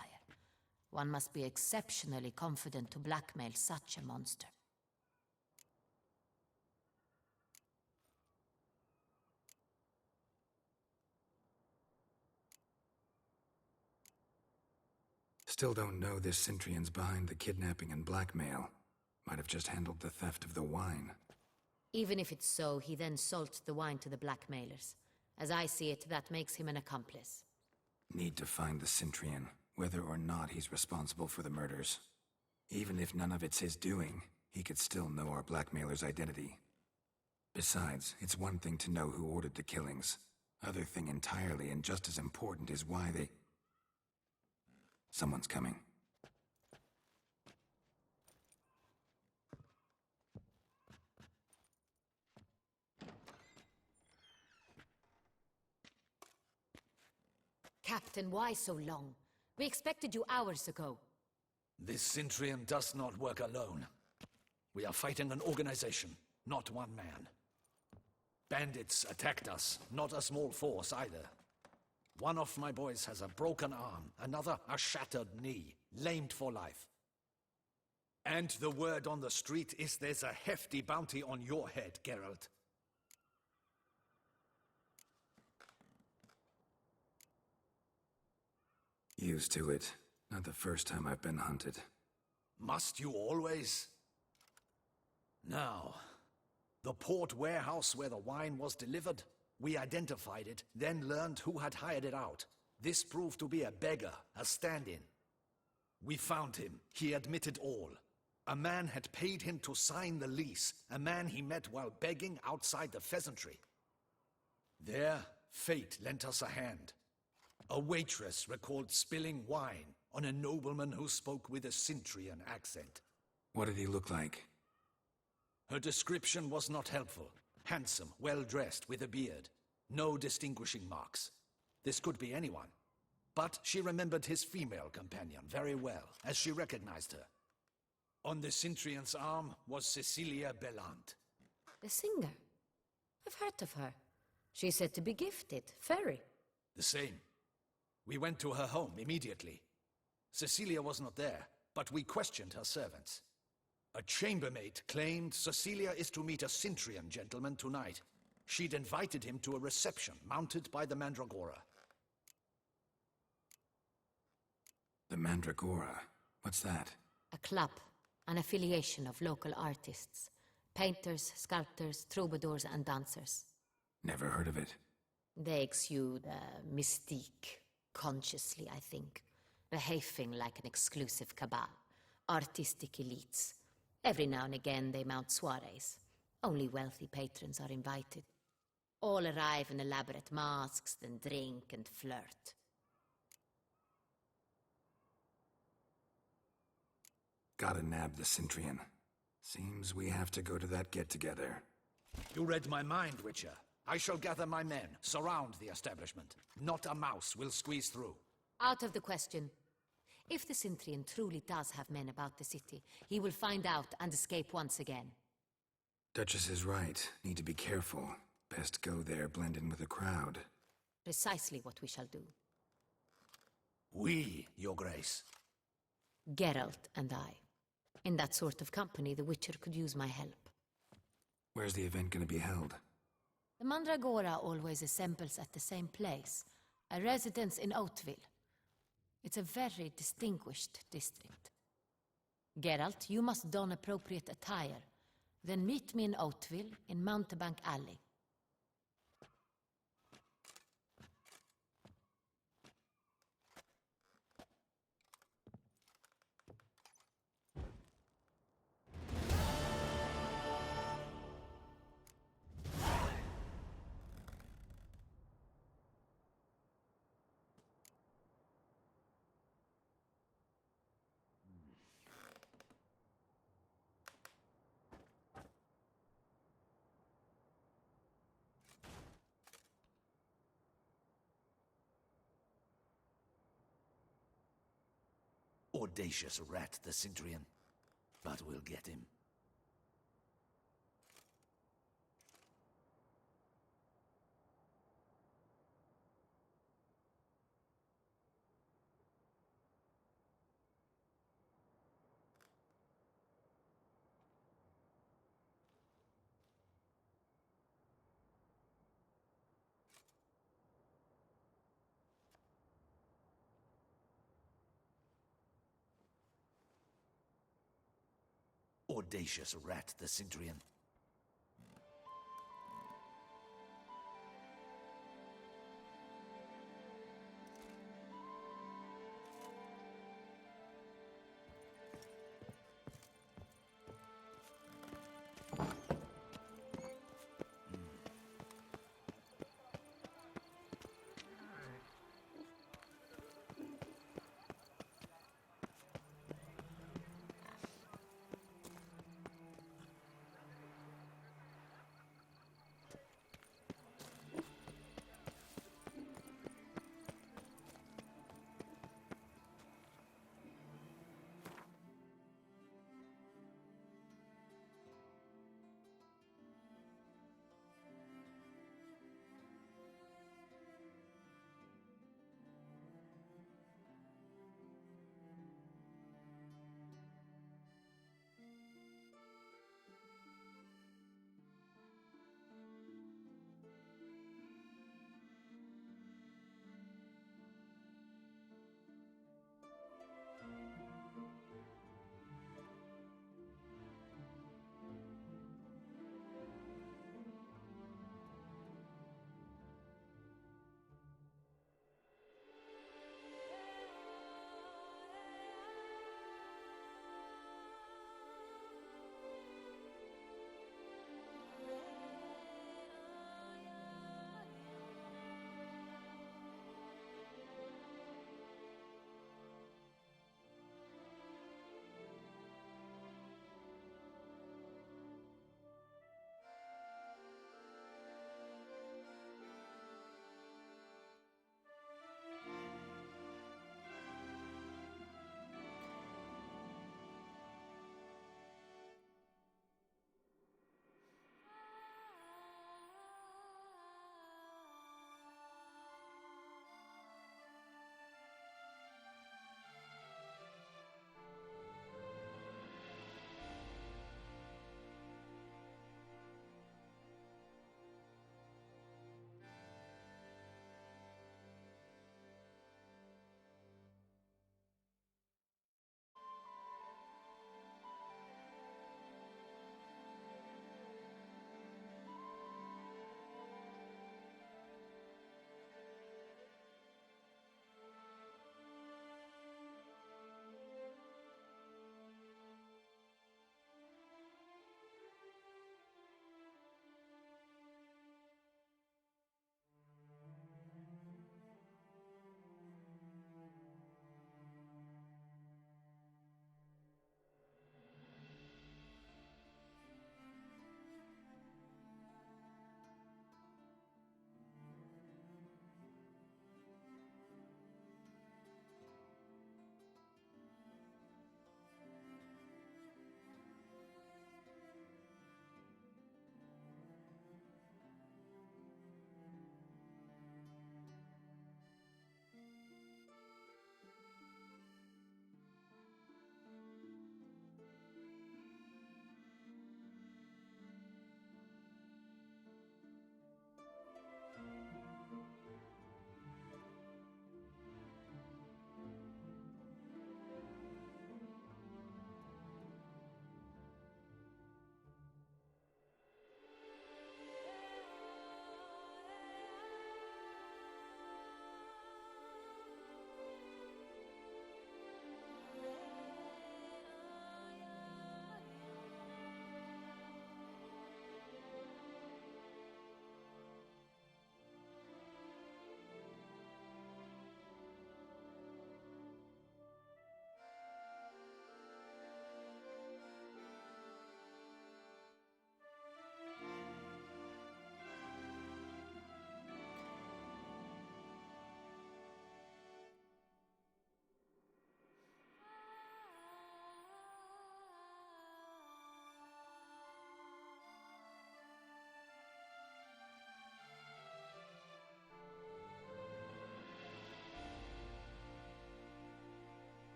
One must be exceptionally confident to blackmail such a monster. Still don't know this Cintrian's behind the kidnapping and blackmail. Might have just handled the theft of the wine. Even if it's so, he then sold the wine to the blackmailers. As I see it, that makes him an accomplice. Need to find the Cintrian, whether or not he's responsible for the murders. Even if none of it's his doing, he could still know our blackmailer's identity. Besides, it's one thing to know who ordered the killings. Other thing entirely, and just as important, is why they... Someone's coming. Captain, why so long? We expected you hours ago. This Cintrian does not work alone. We are fighting an organization, not one man. Bandits attacked us, not a small force either. One of my boys has a broken arm, another a shattered knee, lamed for life. And the word on the street is there's a hefty bounty on your head, Geralt. Used to it. Not the first time I've been hunted. Must you always? Now, the port warehouse where the wine was delivered, We identified it, then learned who had hired it out. This proved to be a beggar, a stand-in. We found him. He admitted all. A man had paid him to sign the lease, a man he met while begging outside the pheasantry. There, fate lent us a hand. A waitress recalled spilling wine on a nobleman who spoke with a Cintrian accent. What did he look like? Her description was not helpful. Handsome, well-dressed, with a beard. No distinguishing marks. This could be anyone. But she remembered his female companion very well, as she recognized her. On the Cintrian's arm was Cecilia Bellant. The singer. I've heard of her. She's said to be gifted, fairy. The same. We went to her home immediately. Cecilia was not there, but we questioned her servants. A chambermaid claimed Cecilia is to meet a Cintrian gentleman tonight. She'd invited him to a reception mounted by the Mandragora. The Mandragora? What's that? A club, an affiliation of local artists. Painters, sculptors, troubadours and dancers. Never heard of it. They exude mystique, consciously, I think. Behaving like an exclusive cabal. Artistic elites. Every now and again they mount soirees. Only wealthy patrons are invited. All arrive in elaborate masks, then drink and flirt. Gotta nab the Cintrian. Seems we have to go to that get-together. You read my mind, Witcher. I shall gather my men, surround the establishment. Not a mouse will squeeze through. Out of the question. If the Cintrian truly does have men about the city, he will find out and escape once again. Duchess is right. Need to be careful. Best go there, blend in with the crowd. Precisely what we shall do. We, Your Grace. Geralt and I. In that sort of company, the Witcher could use my help. Where's the event gonna be held? The Mandragora always assembles at the same place, a residence in Oatville. It's a very distinguished district. Geralt, you must don appropriate attire. Then meet me in Oatville, in Mountebank Alley. Audacious rat, the Cintrian. But we'll get him. Audacious rat, the Cintrian.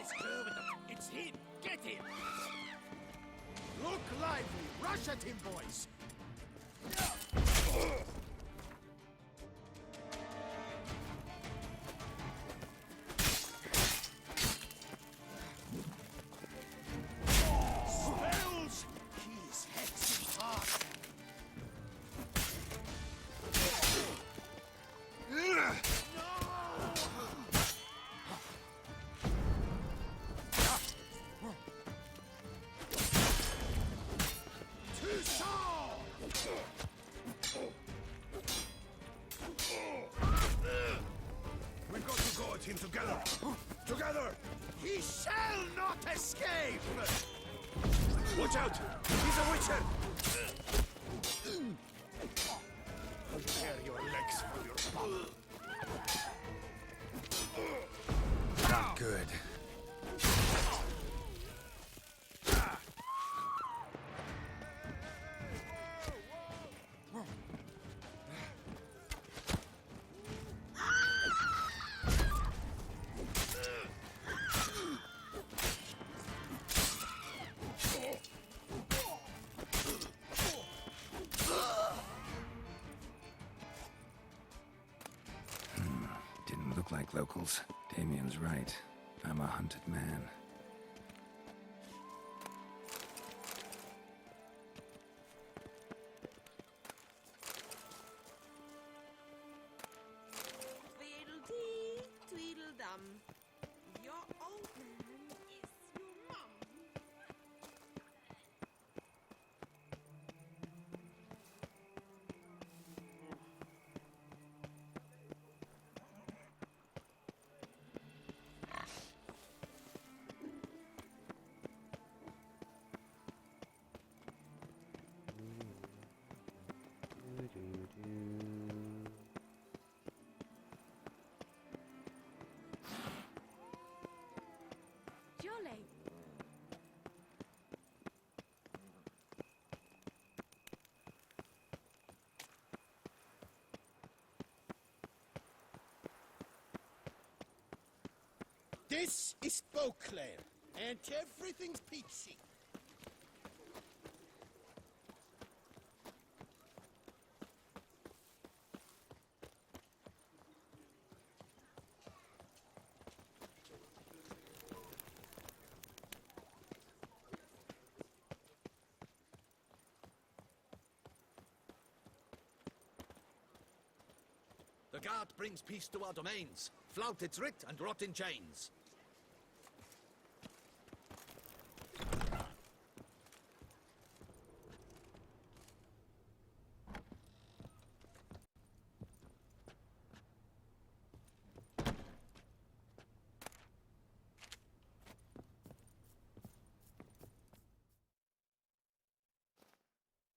this cur with the... It's him! Get him! Look lively! Rush at him, boys! Spells! He's hexing hard! We've got to go at him together! Together! He shall not escape! Watch out! He's a witcher! Prepare your legs for your bum. Not good. Didn't look like locals. Damien's right. I'm a hunted man. Tweedledee, tweedledum. Your old man is your mum. Jolly. This is Beauclair, and everything's peachy. The guard brings peace to our domains. Flout its writ and rot in chains.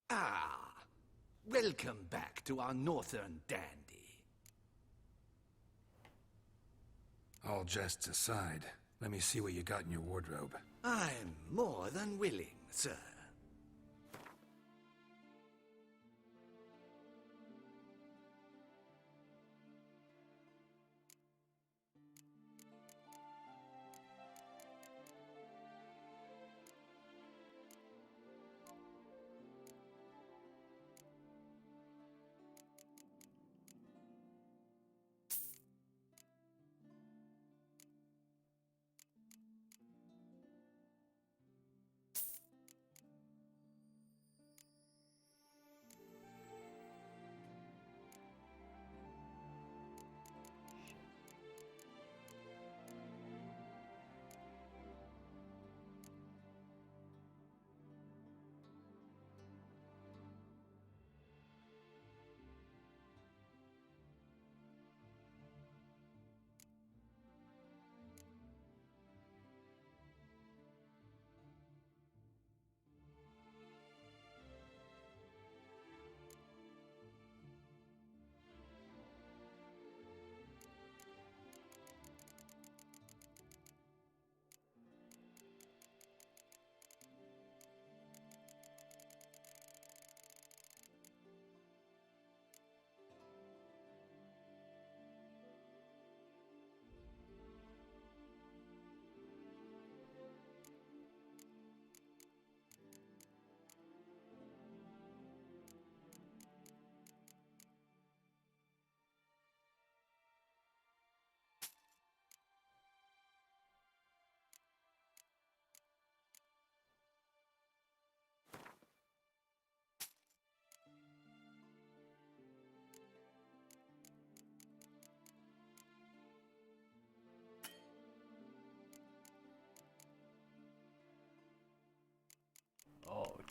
Ah, welcome back to our northern dandy. All jests aside, let me see what you got in your wardrobe. I'm more than willing, sir.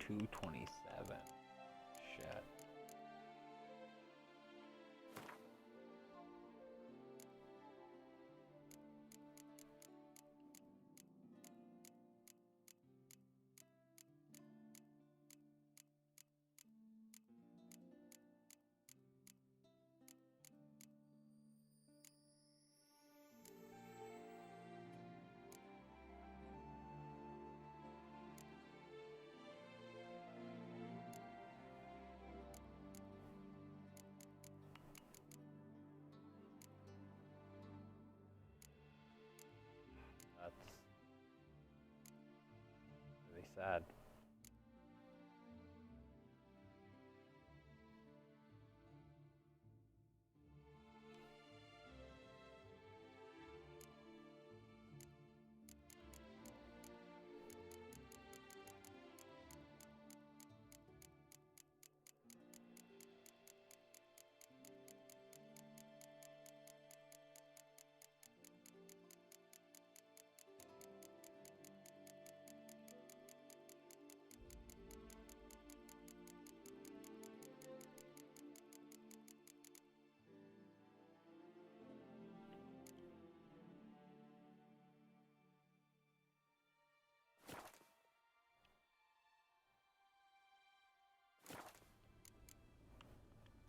227. Shit. That's really sad.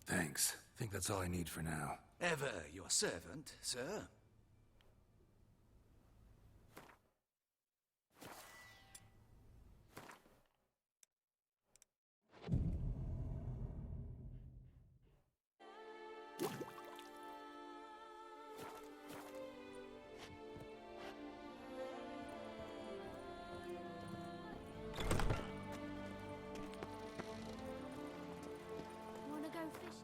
Thanks. Think that's all I need for now. Ever your servant, sir. Wanna go fishing?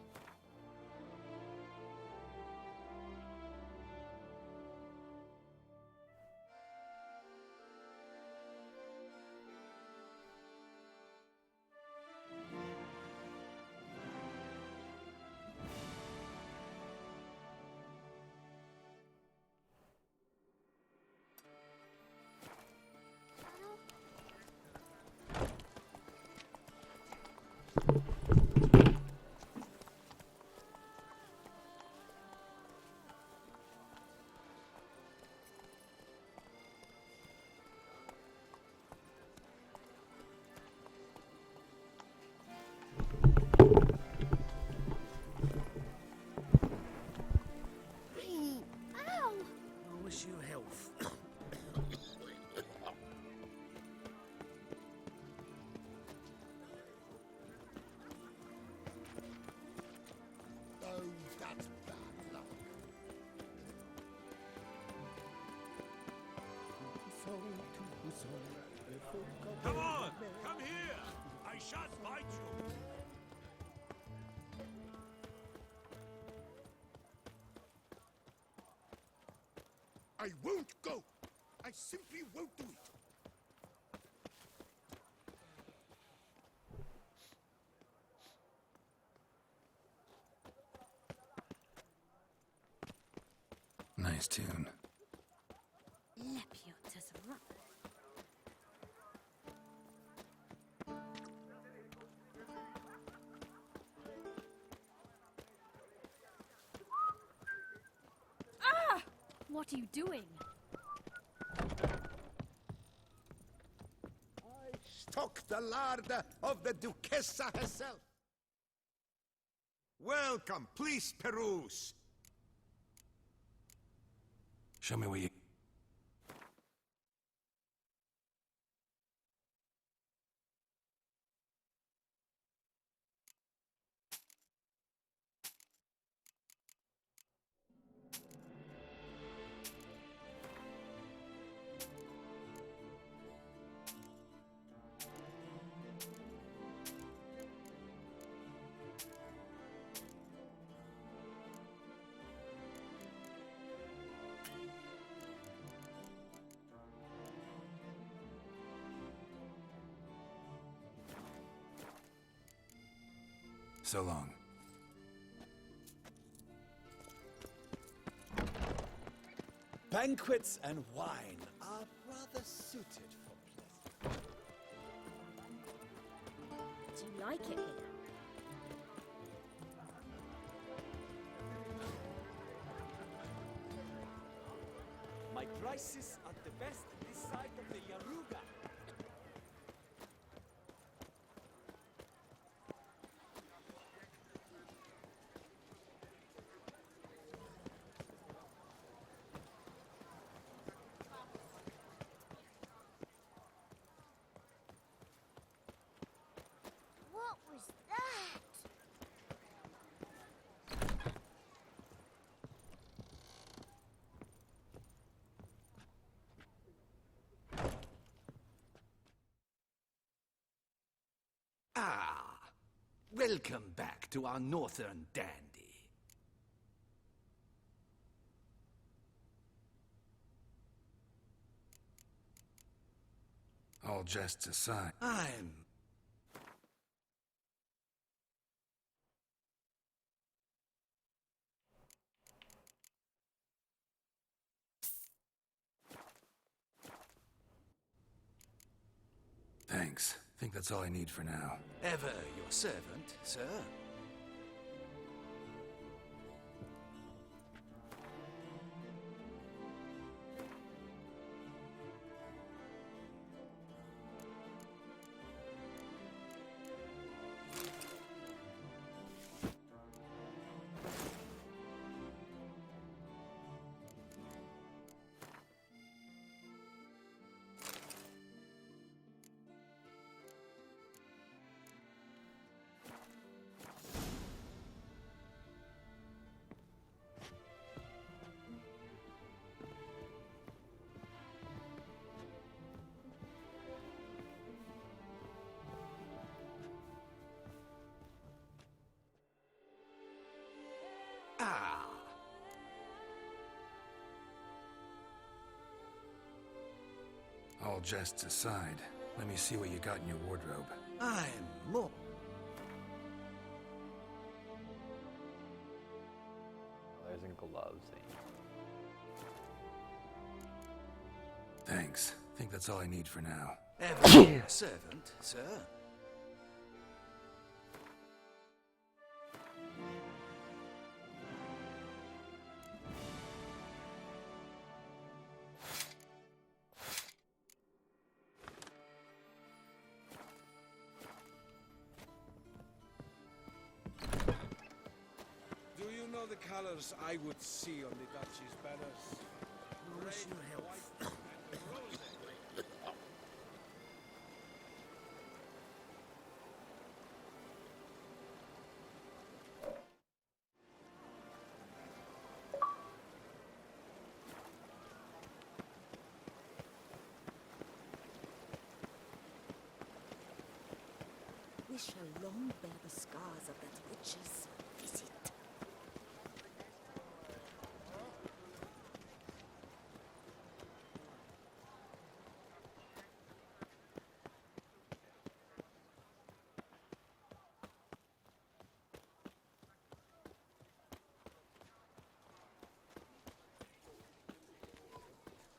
Ow! I wish you health. Oh, that's bad luck. Come on! Come here! I shan't bite you! I won't go! I simply won't do it! Nice tune. Lepiotus rubber. Ah! What are you doing? I stock the larder of the Duchessa herself! Welcome, please peruse! Show me where you... So long. Banquets and wine are rather suited for pleasure. like it here. My prices are the best this side of the Yaruga. What was that? Ah, welcome back to our northern dandy. All jests aside. I'm... Thanks. Think that's all I need for now. Ever your servant, sir. Ah. All jests aside, let me see what you got in your wardrobe. I'm more... There's a gloves. Thanks. Think that's all I need for now. Ever your servant, sir. Do you know the colors I would see on the Duchy's banners? Bless your health. We shall long bear the scars of that witch's visit.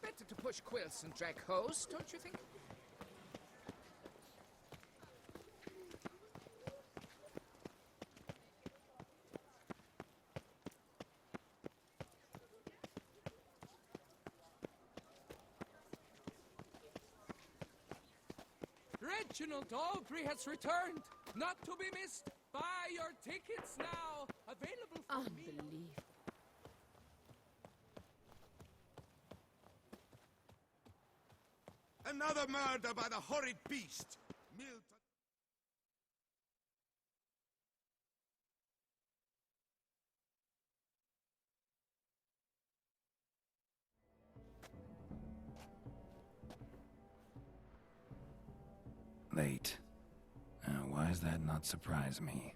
Better to push quilts and drag hose, don't you think? Reginald Aubrey has returned, not to be missed. Buy your tickets now. Available for Unbelievable. Another murder by the horrid beast! Milton. Late. Why does that not surprise me?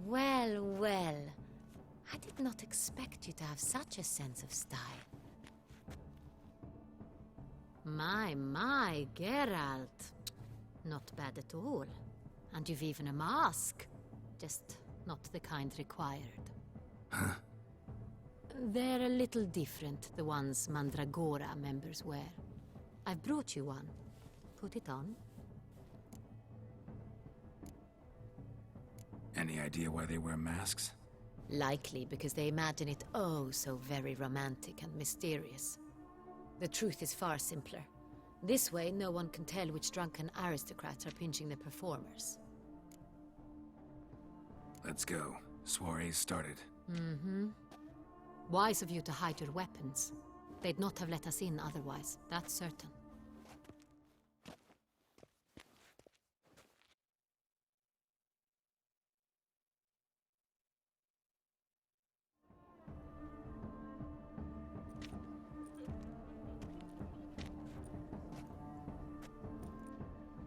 Well, well. I did not expect you to have such a sense of style. My, Geralt. Not bad at all. And you've even a mask. Just not the kind required. Huh? They're a little different, the ones Mandragora members wear. I've brought you one. Put it on. Any idea why they wear masks? Likely because they imagine it oh so very romantic and mysterious. The truth is far simpler. This way, no one can tell which drunken aristocrats are pinching the performers. Let's go. Soiree's started. Mm-hmm. Wise of you to hide your weapons. They'd not have let us in otherwise, that's certain.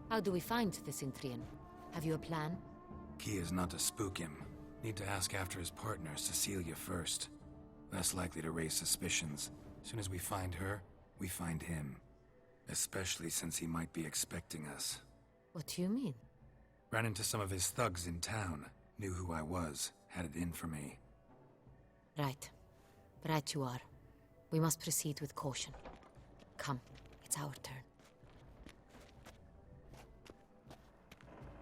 How do we find the Cintrian? Have you a plan? Key is not to spook him. Need to ask after his partner, Cecilia, first. Less likely to raise suspicions. Soon as we find her, we find him. Especially since he might be expecting us. What do you mean? Ran into some of his thugs in town. Knew who I was. Had it in for me. Right. Right you are. We must proceed with caution. Come, it's our turn.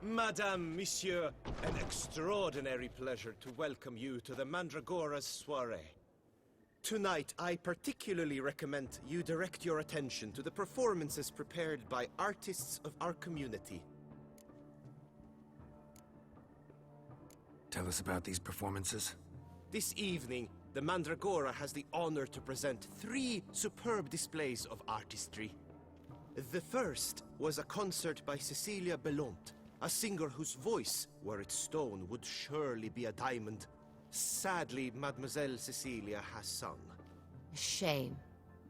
Madame, Monsieur, an extraordinary pleasure to welcome you to the Mandragora's soiree. Tonight, I particularly recommend you direct your attention to the performances prepared by artists of our community. Tell us about these performances. This evening, the Mandragora has the honor to present 3 superb displays of artistry. The first was a concert by Cecilia Belont, a singer whose voice, were it stone, would surely be a diamond. Sadly, Mademoiselle Cecilia has sung. Shame.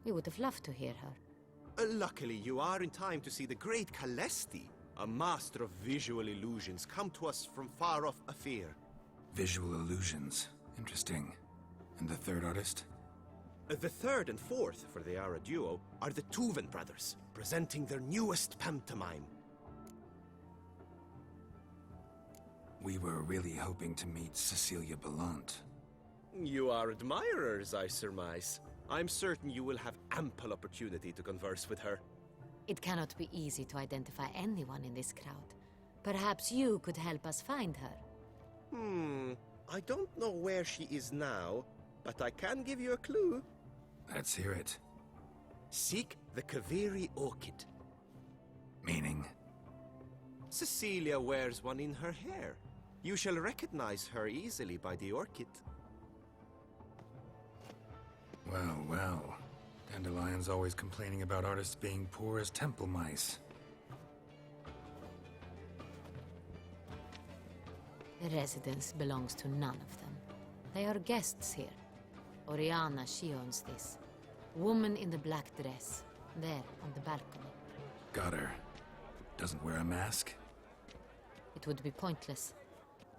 We would have loved to hear her. Luckily, you are in time to see the great Calesti, a master of visual illusions, come to us from far off Afir. Visual illusions. Interesting. And the third artist? The third and fourth, for they are a duo, are the Tuven brothers, presenting their newest pantomime. We were really hoping to meet Cecilia Belont. You are admirers, I surmise. I'm certain you will have ample opportunity to converse with her. It cannot be easy to identify anyone in this crowd. Perhaps you could help us find her. I don't know where she is now, but I can give you a clue. Let's hear it. Seek the Kaviri orchid. Meaning? Cecilia wears one in her hair. You shall recognize her easily by the orchid. Well, well. Dandelion's always complaining about artists being poor as temple mice. The residence belongs to none of them. They are guests here. Oriana, she owns this. Woman in the black dress. There, on the balcony. Got her. Doesn't wear a mask? It would be pointless.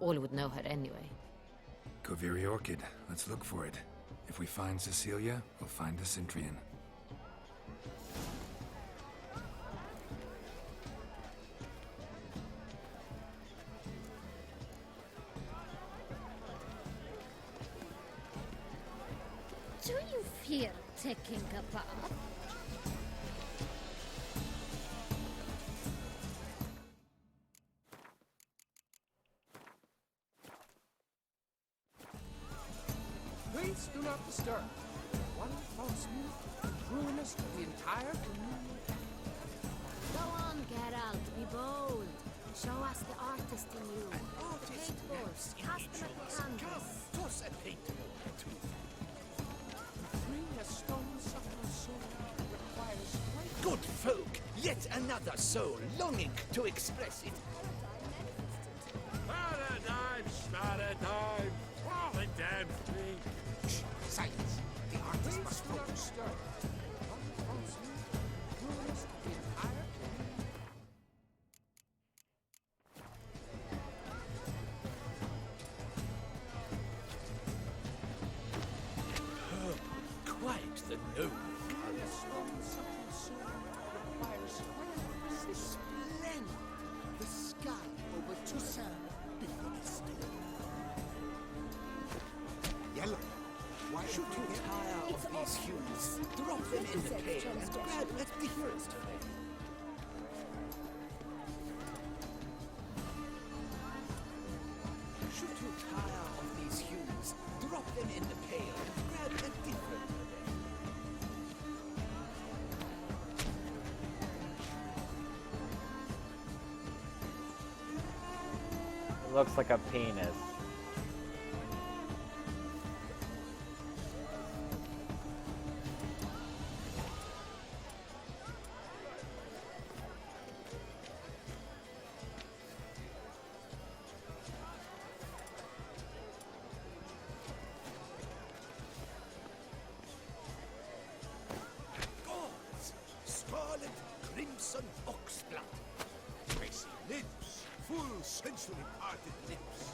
All would know her anyway. Kaviri Orchid. Let's look for it. If we find Cecilia, we'll find the Cintrian. Do you fear taking a bath? Please do not disturb. One false move, ruinous to the entire community. Go on, Geralt, be bold. Show us the artist in you. Paintballs, cast them at the canvas. Toss a paintball or two. Free a stone-sucking soul requires great... Good folk, yet another soul longing to express it. Paradigm, paradigm. Oh, the damn thing. Shh, silence. The artist must Please do not focus. disturb. One false move, ruinous to the entire community. the gnome. Splendid! The sky over Toussaint before the storm. Yellow, why should you Tire of these humans? Drop them in the pail and grab a different flame. Should you tire of these humans? Drop them in the pail and grab a different flame. It looks like a penis. Gods! Scarlet crimson oxblood. Tracy lips. Full sensory parted lips.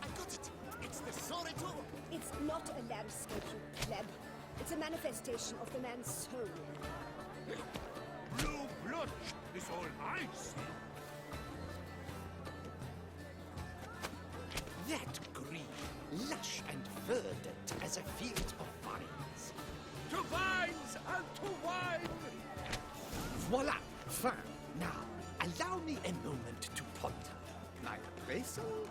I got it! It's the Soritor! It's not a landscape, you pleb. It's a manifestation of the man's soul. Blue blood is all I see. That green, lush and verdant as a field of vines. To vines and to wine! Voila! Fine. Now, allow me a moment to ponder. My appraisal?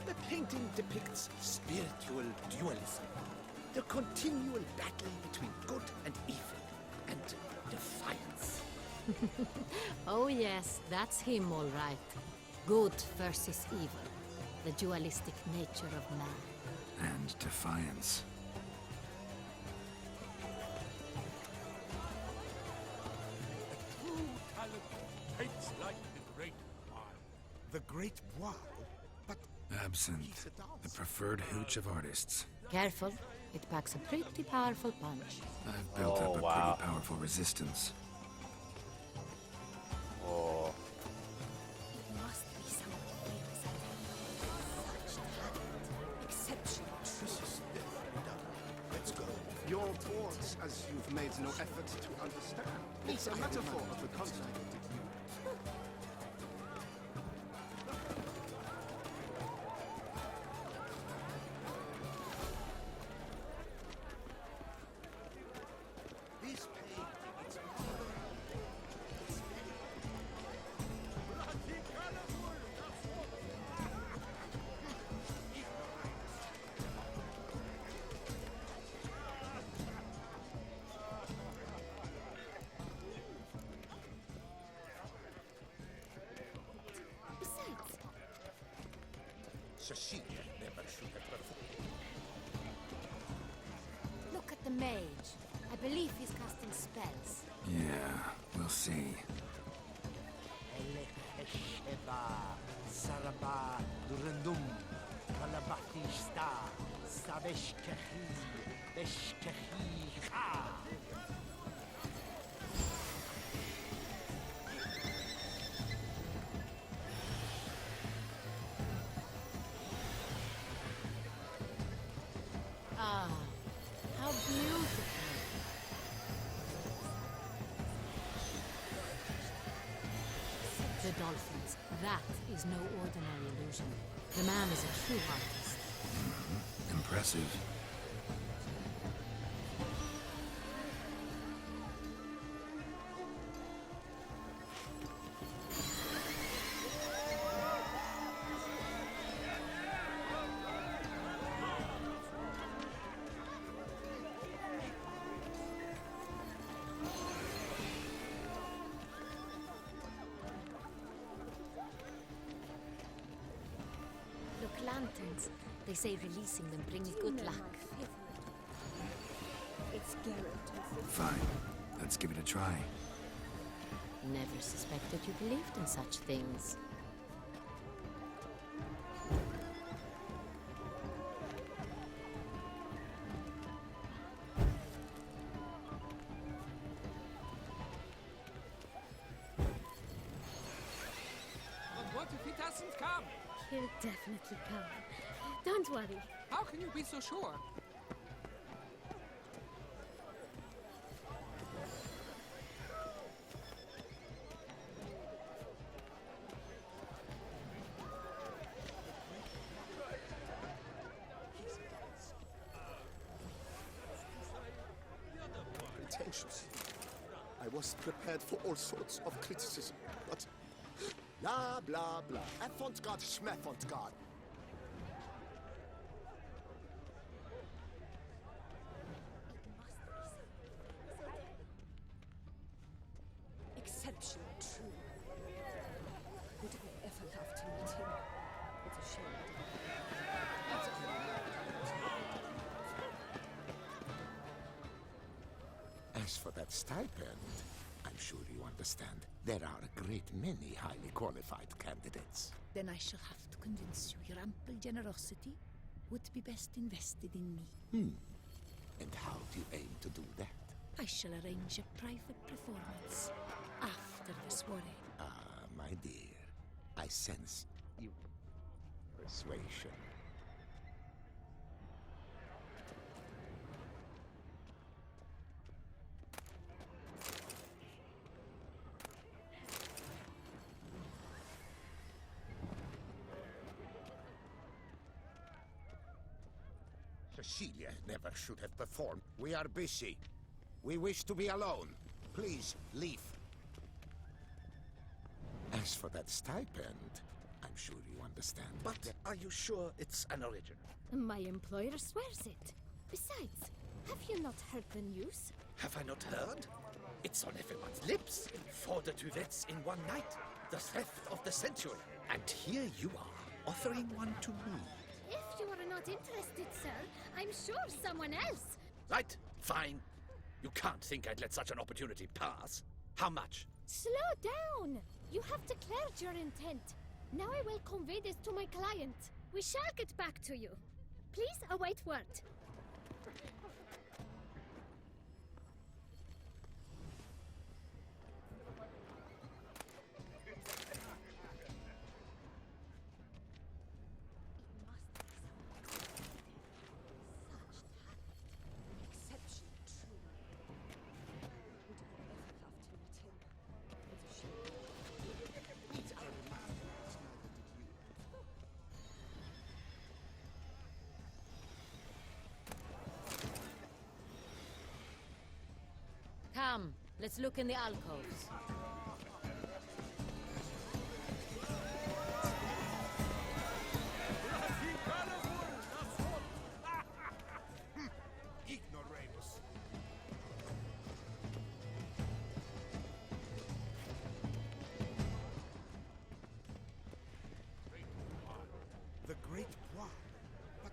The painting depicts spiritual dualism. The continual battle between good and evil, and defiance. Oh yes, that's him all right. Good versus evil. The dualistic nature of man. And defiance. True talent paints like the great wine. The Great Wall? But Absinthe, the preferred hooch of artists. Careful, it packs a pretty powerful punch. I've built up a wow. pretty powerful resistance. Oh. There must be someone famous at such talent. Exceptional. This is definitely done. Let's go. Your thoughts, as you've made no effort to understand. It's a metaphor of the concept. This painting, it's Besides, Cecilia never should have performed. Look at the mage. I believe he's casting spells. Yeah, we'll see. Sheba, Saraba, Durandum, Kalabatista, Sabeshkahi, Beshkahi, Ha! Ah, how beautiful. The dolphins. That is no ordinary illusion. The man is a true artist. Impressive. Look, lanterns. They say releasing them brings good luck. It's Geralt. Fine. Let's give it a try. Never suspected you believed in such things. He'll definitely come. Don't worry. How can you be so sure? Pretentious. I was prepared for all sorts of criticism, but blah, blah, blah. Avant-garde, schmavant-garde. Exceptional, true. Would have ever loved to meet him. It's a shame. As for that stipend, I'm sure you understand. There are a great many highly qualified candidates. Then I shall have to convince you your ample generosity would be best invested in me. And how do you aim to do that? I shall arrange a private performance after the soiree. Ah, my dear, I sense your persuasion. Cecilia never should have performed. We are busy. We wish to be alone. Please, leave. As for that stipend, I'm sure you understand. But are you sure it's an original? My employer swears it. Besides, have you not heard the news? Have I not heard? It's on everyone's lips. 4 duets in one night. The theft of the century. And here you are, offering one to me. If you are not interested, sir, I'm sure someone else. Right, fine. You can't think I'd let such an opportunity pass. How much? Slow down. You have declared your intent. Now I will convey this to my client. We shall get back to you. Please await word. Come, let's look in the alcoves. Ignoramus. The Great Poir. But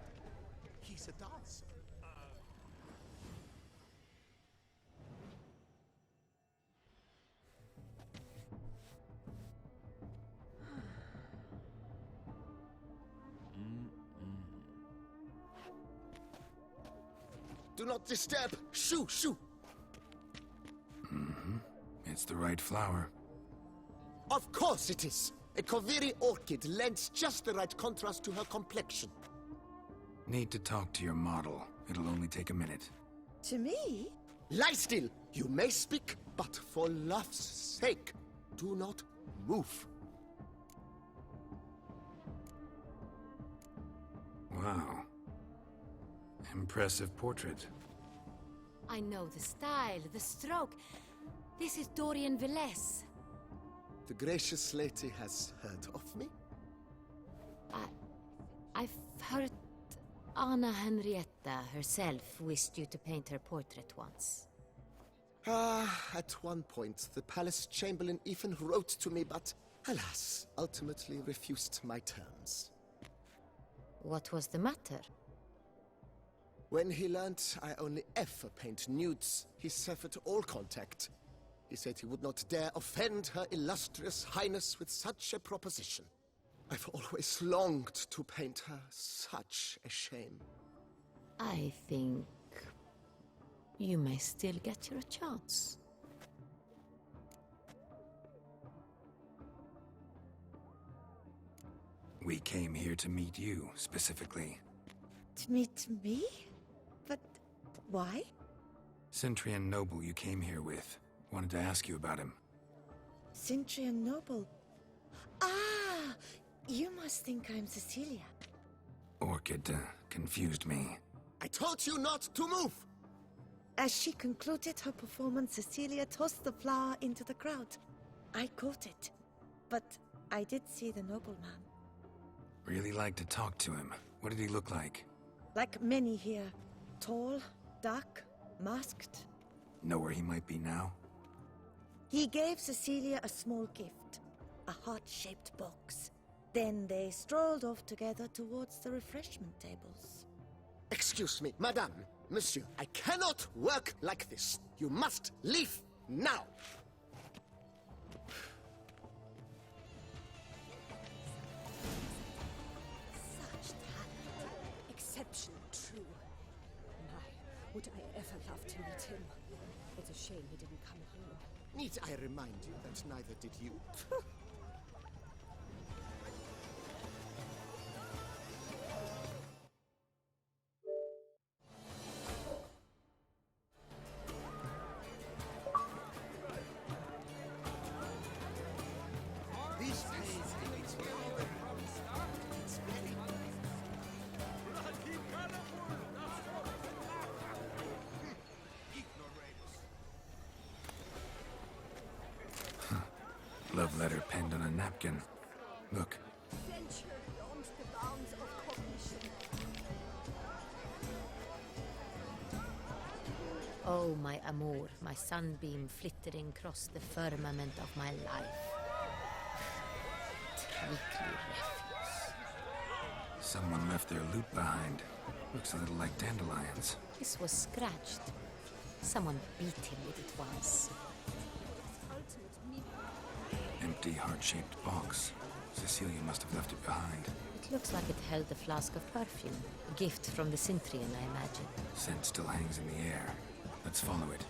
he's a dancer. Do not disturb! Shoo, shoo! It's the right flower. Of course it is! A Koviri orchid lends just the right contrast to her complexion. Need to talk to your model. It'll only take a minute. To me? Lie still! You may speak, but for love's sake, do not move. Wow. Impressive portrait. I know the style, the stroke. This is Dorian Velez. The gracious lady has heard of me? I've heard Anna Henrietta herself wished you to paint her portrait once. At one point, the palace chamberlain even wrote to me, but alas, ultimately refused my terms. What was the matter? When he learnt I only ever paint nudes, he severed all contact. He said he would not dare offend her illustrious highness with such a proposition. I've always longed to paint her. Such a shame. I think you may still get your chance. We came here to meet you, specifically. To meet me? But why? Centrian noble you came here with. Wanted to ask you about him. Centrian noble. Ah! You must think I'm Cecilia. Orchid confused me. I told you not to move! As she concluded her performance, Cecilia tossed the flower into the crowd. I caught it, but I did see the nobleman. Really like to talk to him. What did he look like? Like many here. Tall, dark, masked. Know where he might be now? He gave Cecilia a small gift, a heart-shaped box. Then they strolled off together towards the refreshment tables. Excuse me, madame, monsieur, I cannot work like this. You must leave now! Such talent. Exceptional, true. My, would I ever love to meet him. It's a shame he didn't come alone. Need I remind you that neither did you? This pays it's Love letter penned on a napkin. Look. Venture beyond the bounds of cognition. Oh, my amour, my sunbeam flittering across the firmament of my life. Weekly refuse. Someone left their loot behind. Looks a little like dandelions. This was scratched. Someone beat him with it once. Empty heart-shaped box. Cecilia must have left it behind. It looks like it held a flask of perfume. A gift from the Cintrian, I imagine. Scent still hangs in the air. Let's follow it.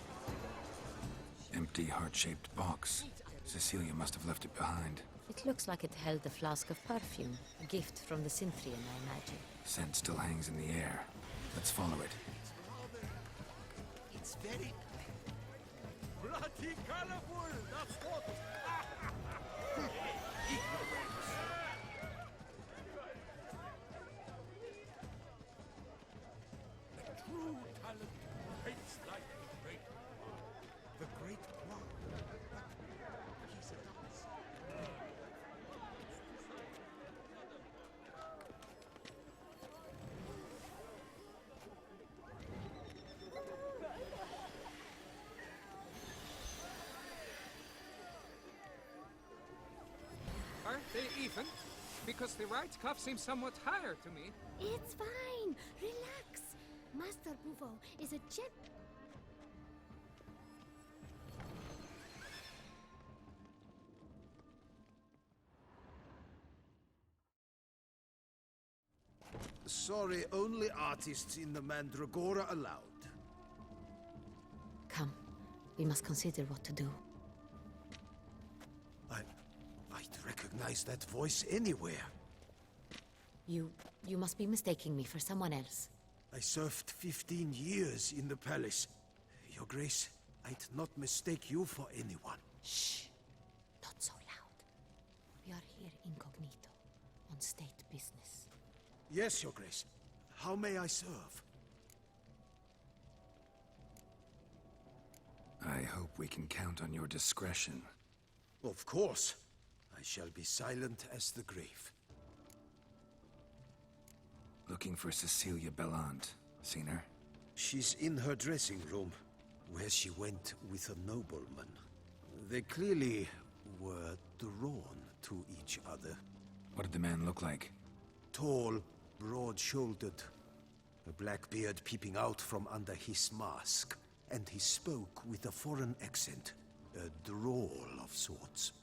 Empty heart-shaped box. Cecilia must have left it behind. It looks like it held a flask of perfume. A gift from the Cintrian, I imagine. Scent still hangs in the air. Let's follow it. It's very Bloody colorful, that's what. The true talent hates like the great. the great one. But he's a dunce. Aren't they even? Because the right cuff seems somewhat higher to me. It's fine. Relax. Master Bouveau is a gent. Sorry, only artists in the Mandragora allowed. Come, we must consider what to do. I'd recognize that voice anywhere. You must be mistaking me for someone else. I served 15 years in the palace. Your Grace, I'd not mistake you for anyone. Shh! Not so loud. We are here incognito, on state business. Yes, Your Grace. How may I serve? I hope we can count on your discretion. Of course. I shall be silent as the grave. Looking for Cecilia Bellant. Seen her? She's in her dressing room, where she went with a nobleman. They clearly were drawn to each other. What did the man look like? Tall, broad-shouldered, a black beard peeping out from under his mask, and he spoke with a foreign accent, a drawl of sorts.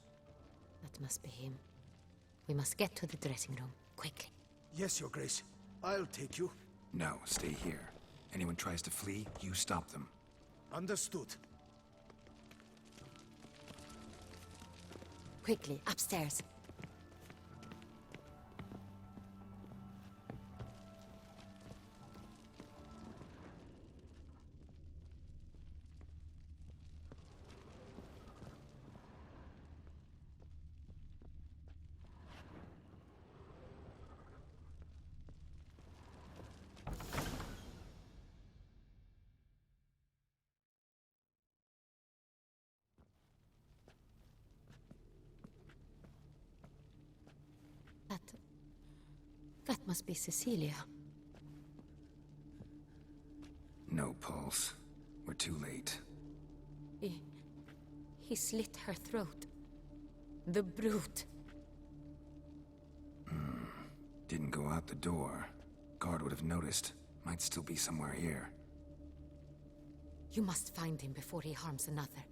That must be him. We must get to the dressing room, quickly. Yes, Your Grace. I'll take you. No, stay here. Anyone tries to flee, you stop them. Understood. Quickly, upstairs. Must be Cecilia. No pulse. We're too late. He slit her throat. The brute. Didn't go out the door. Guard would have noticed. Might still be somewhere here. You must find him before he harms another.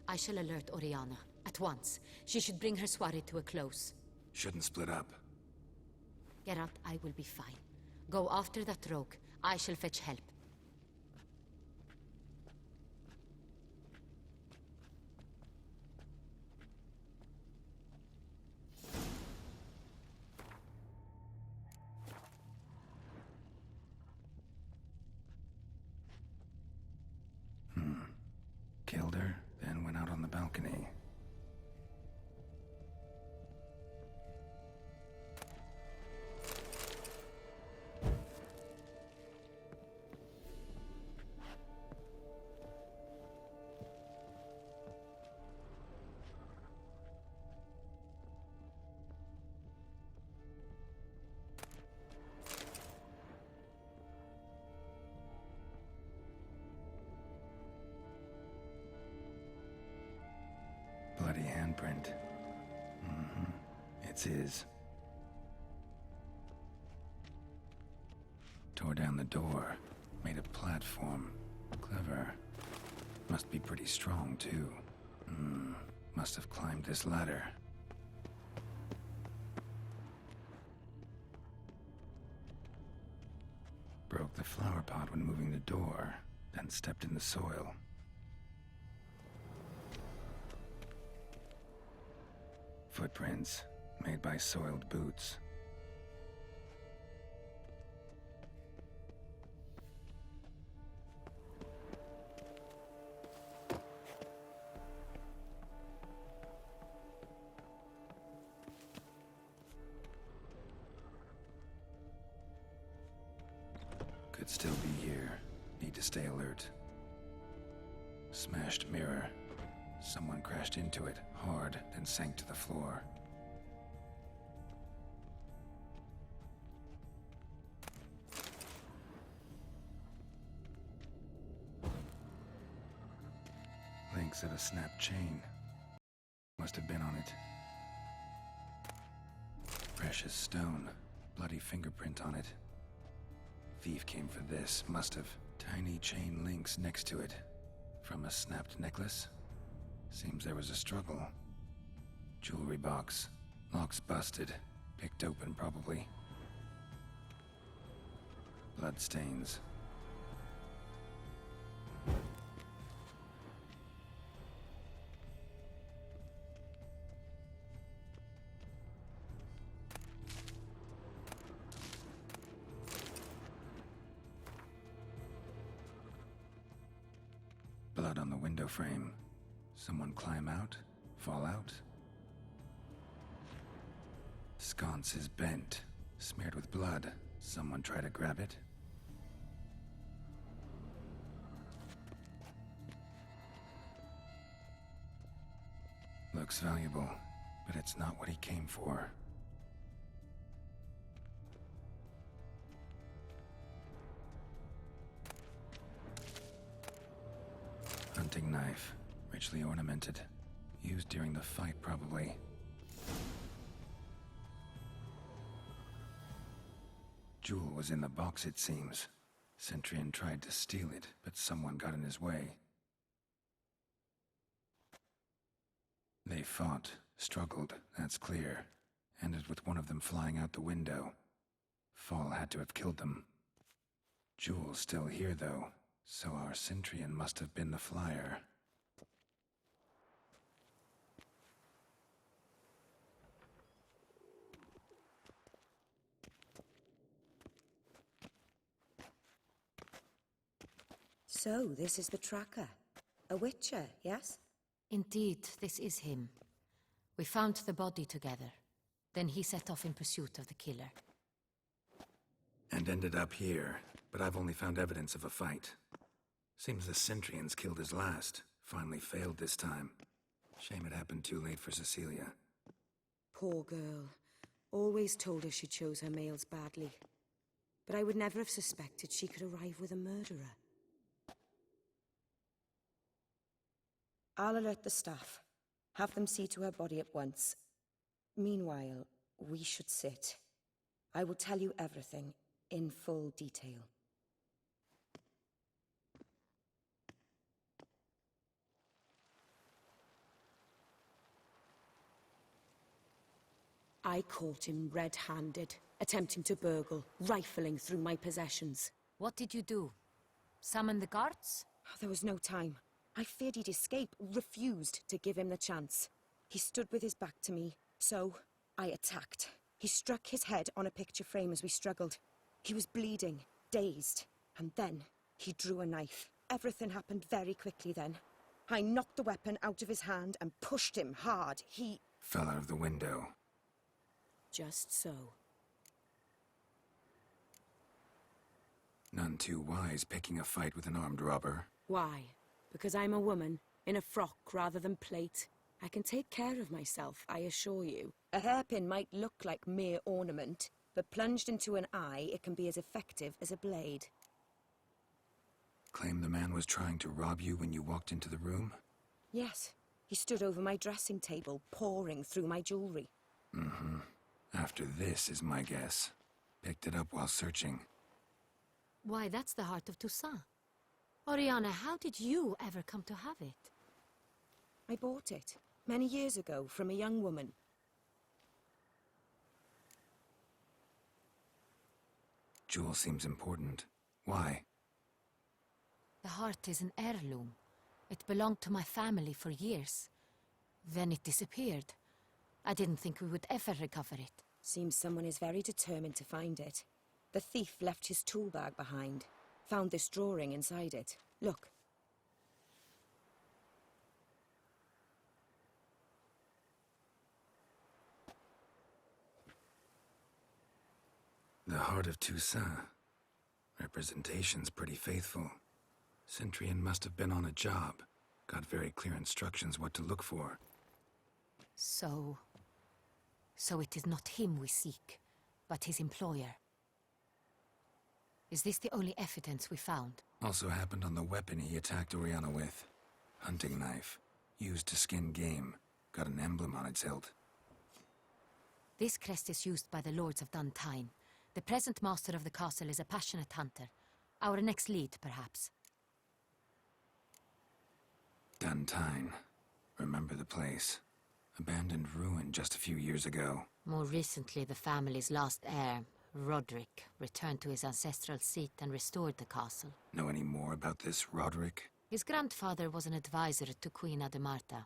I shall alert Oriana. At once. She should bring her soirée to a close. Shouldn't split up. Geralt, I will be fine. Go after that rogue. I shall fetch help. Killed her, then went out on the balcony. Bloody handprint. It's his. Tore down the door. Made a platform. Clever. Must be pretty strong, too. Must have climbed this ladder. Broke the flower pot when moving the door, then stepped in the soil. Footprints, made by soiled boots. Could still be here. Need to stay alert. Smashed mirror. Someone crashed into it, hard, then sank to the floor. Links of a snapped chain. Must have been on it. Precious stone. Bloody fingerprint on it. Thief came for this, must have. Tiny chain links next to it. From a snapped necklace? Seems there was a struggle. Jewelry box. Lock's busted. Picked open, probably. Blood stains. Blood on the window frame. Someone climb out? Fall out? Sconce is bent, smeared with blood. Someone try to grab it? Looks valuable, but it's not what he came for. Hunting knife. Richly ornamented. Used during the fight, probably. Jewel was in the box, it seems. Centurion tried to steal it, but someone got in his way. They fought, struggled, that's clear. Ended with one of them flying out the window. Fall had to have killed them. Jewel's still here, though, so our Centurion must have been the flyer. So, this is the tracker. A witcher, yes? Indeed, this is him. We found the body together. Then he set off in pursuit of the killer. And ended up here, but I've only found evidence of a fight. Seems the Centurions killed his last. Finally failed this time. Shame it happened too late for Cecilia. Poor girl. Always told her she chose her males badly. But I would never have suspected she could arrive with a murderer. I'll alert the staff. Have them see to her body at once. Meanwhile, we should sit. I will tell you everything, in full detail. I caught him red-handed, attempting to burgle, rifling through my possessions. What did you do? Summon the guards? There was no time. I feared he'd escape, refused to give him the chance. He stood with his back to me, so I attacked. He struck his head on a picture frame as we struggled. He was bleeding, dazed, and then he drew a knife. Everything happened very quickly then. I knocked the weapon out of his hand and pushed him hard. He fell out of the window. Just so. None too wise picking a fight with an armed robber. Why? Because I'm a woman, in a frock rather than plate. I can take care of myself, I assure you. A hairpin might look like mere ornament, but plunged into an eye, it can be as effective as a blade. Claim the man was trying to rob you when you walked into the room? Yes. He stood over my dressing table, pouring through my jewelry. Mm-hmm. After this is my guess. Picked it up while searching. Why, that's the heart of Toussaint. Oriana, how did you ever come to have it? I bought it, many years ago, from a young woman. Jewel seems important. Why? The heart is an heirloom. It belonged to my family for years. Then it disappeared. I didn't think we would ever recover it. Seems someone is very determined to find it. The thief left his tool bag behind. Found this drawing inside it. Look. The heart of Toussaint. Representation's pretty faithful. Centurion must have been on a job. Got very clear instructions what to look for. So it is not him we seek, but his employer. Is this the only evidence we found? Also happened on the weapon he attacked Oriana with. Hunting knife. Used to skin game. Got an emblem on its hilt. This crest is used by the Lords of Duntine. The present master of the castle is a passionate hunter. Our next lead, perhaps. Duntine. Remember the place. Abandoned ruin just a few years ago. More recently, the family's last heir, Roderick, returned to his ancestral seat and restored the castle. Know any more about this Roderick? His grandfather was an advisor to Queen Ademarta.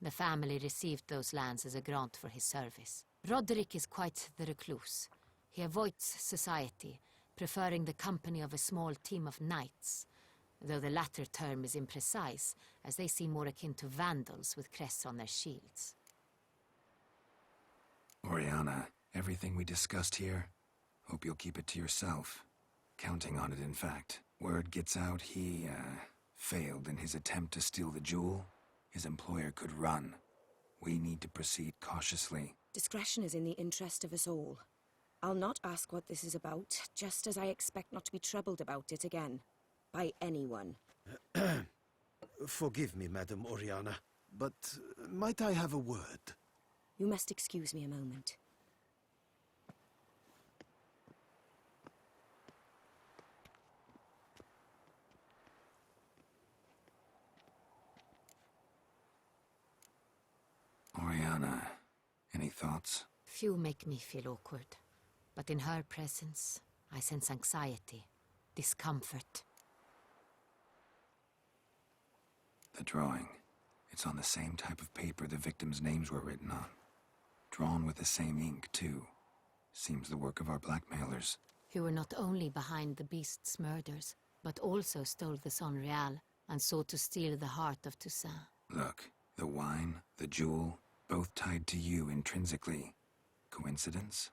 The family received those lands as a grant for his service. Roderick is quite the recluse. He avoids society, preferring the company of a small team of knights, though the latter term is imprecise, as they seem more akin to vandals with crests on their shields. Oriana, everything we discussed here, hope you'll keep it to yourself. Counting on it, in fact. Word gets out he, failed in his attempt to steal the jewel. His employer could run. We need to proceed cautiously. Discretion is in the interest of us all. I'll not ask what this is about, just as I expect not to be troubled about it again. By anyone. Forgive me, Madam Oriana, but might I have a word? You must excuse me a moment. Oriana, any thoughts? Few make me feel awkward, but in her presence, I sense anxiety, discomfort. The drawing. It's on the same type of paper the victims' names were written on. Drawn with the same ink, too. Seems the work of our blackmailers. Who were not only behind the beast's murders, but also stole the Son Real and sought to steal the heart of Toussaint. Look, the wine, the jewel, both tied to you intrinsically. Coincidence?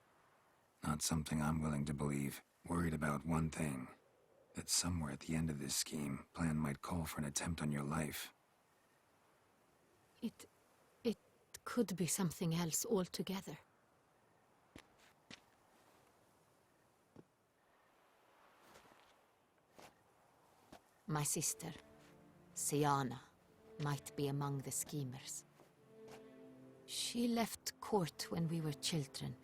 Not something I'm willing to believe. Worried about one thing. That somewhere at the end of this scheme, plan might call for an attempt on your life. It could be something else altogether. My sister, Siana, might be among the schemers. She left court when we were children.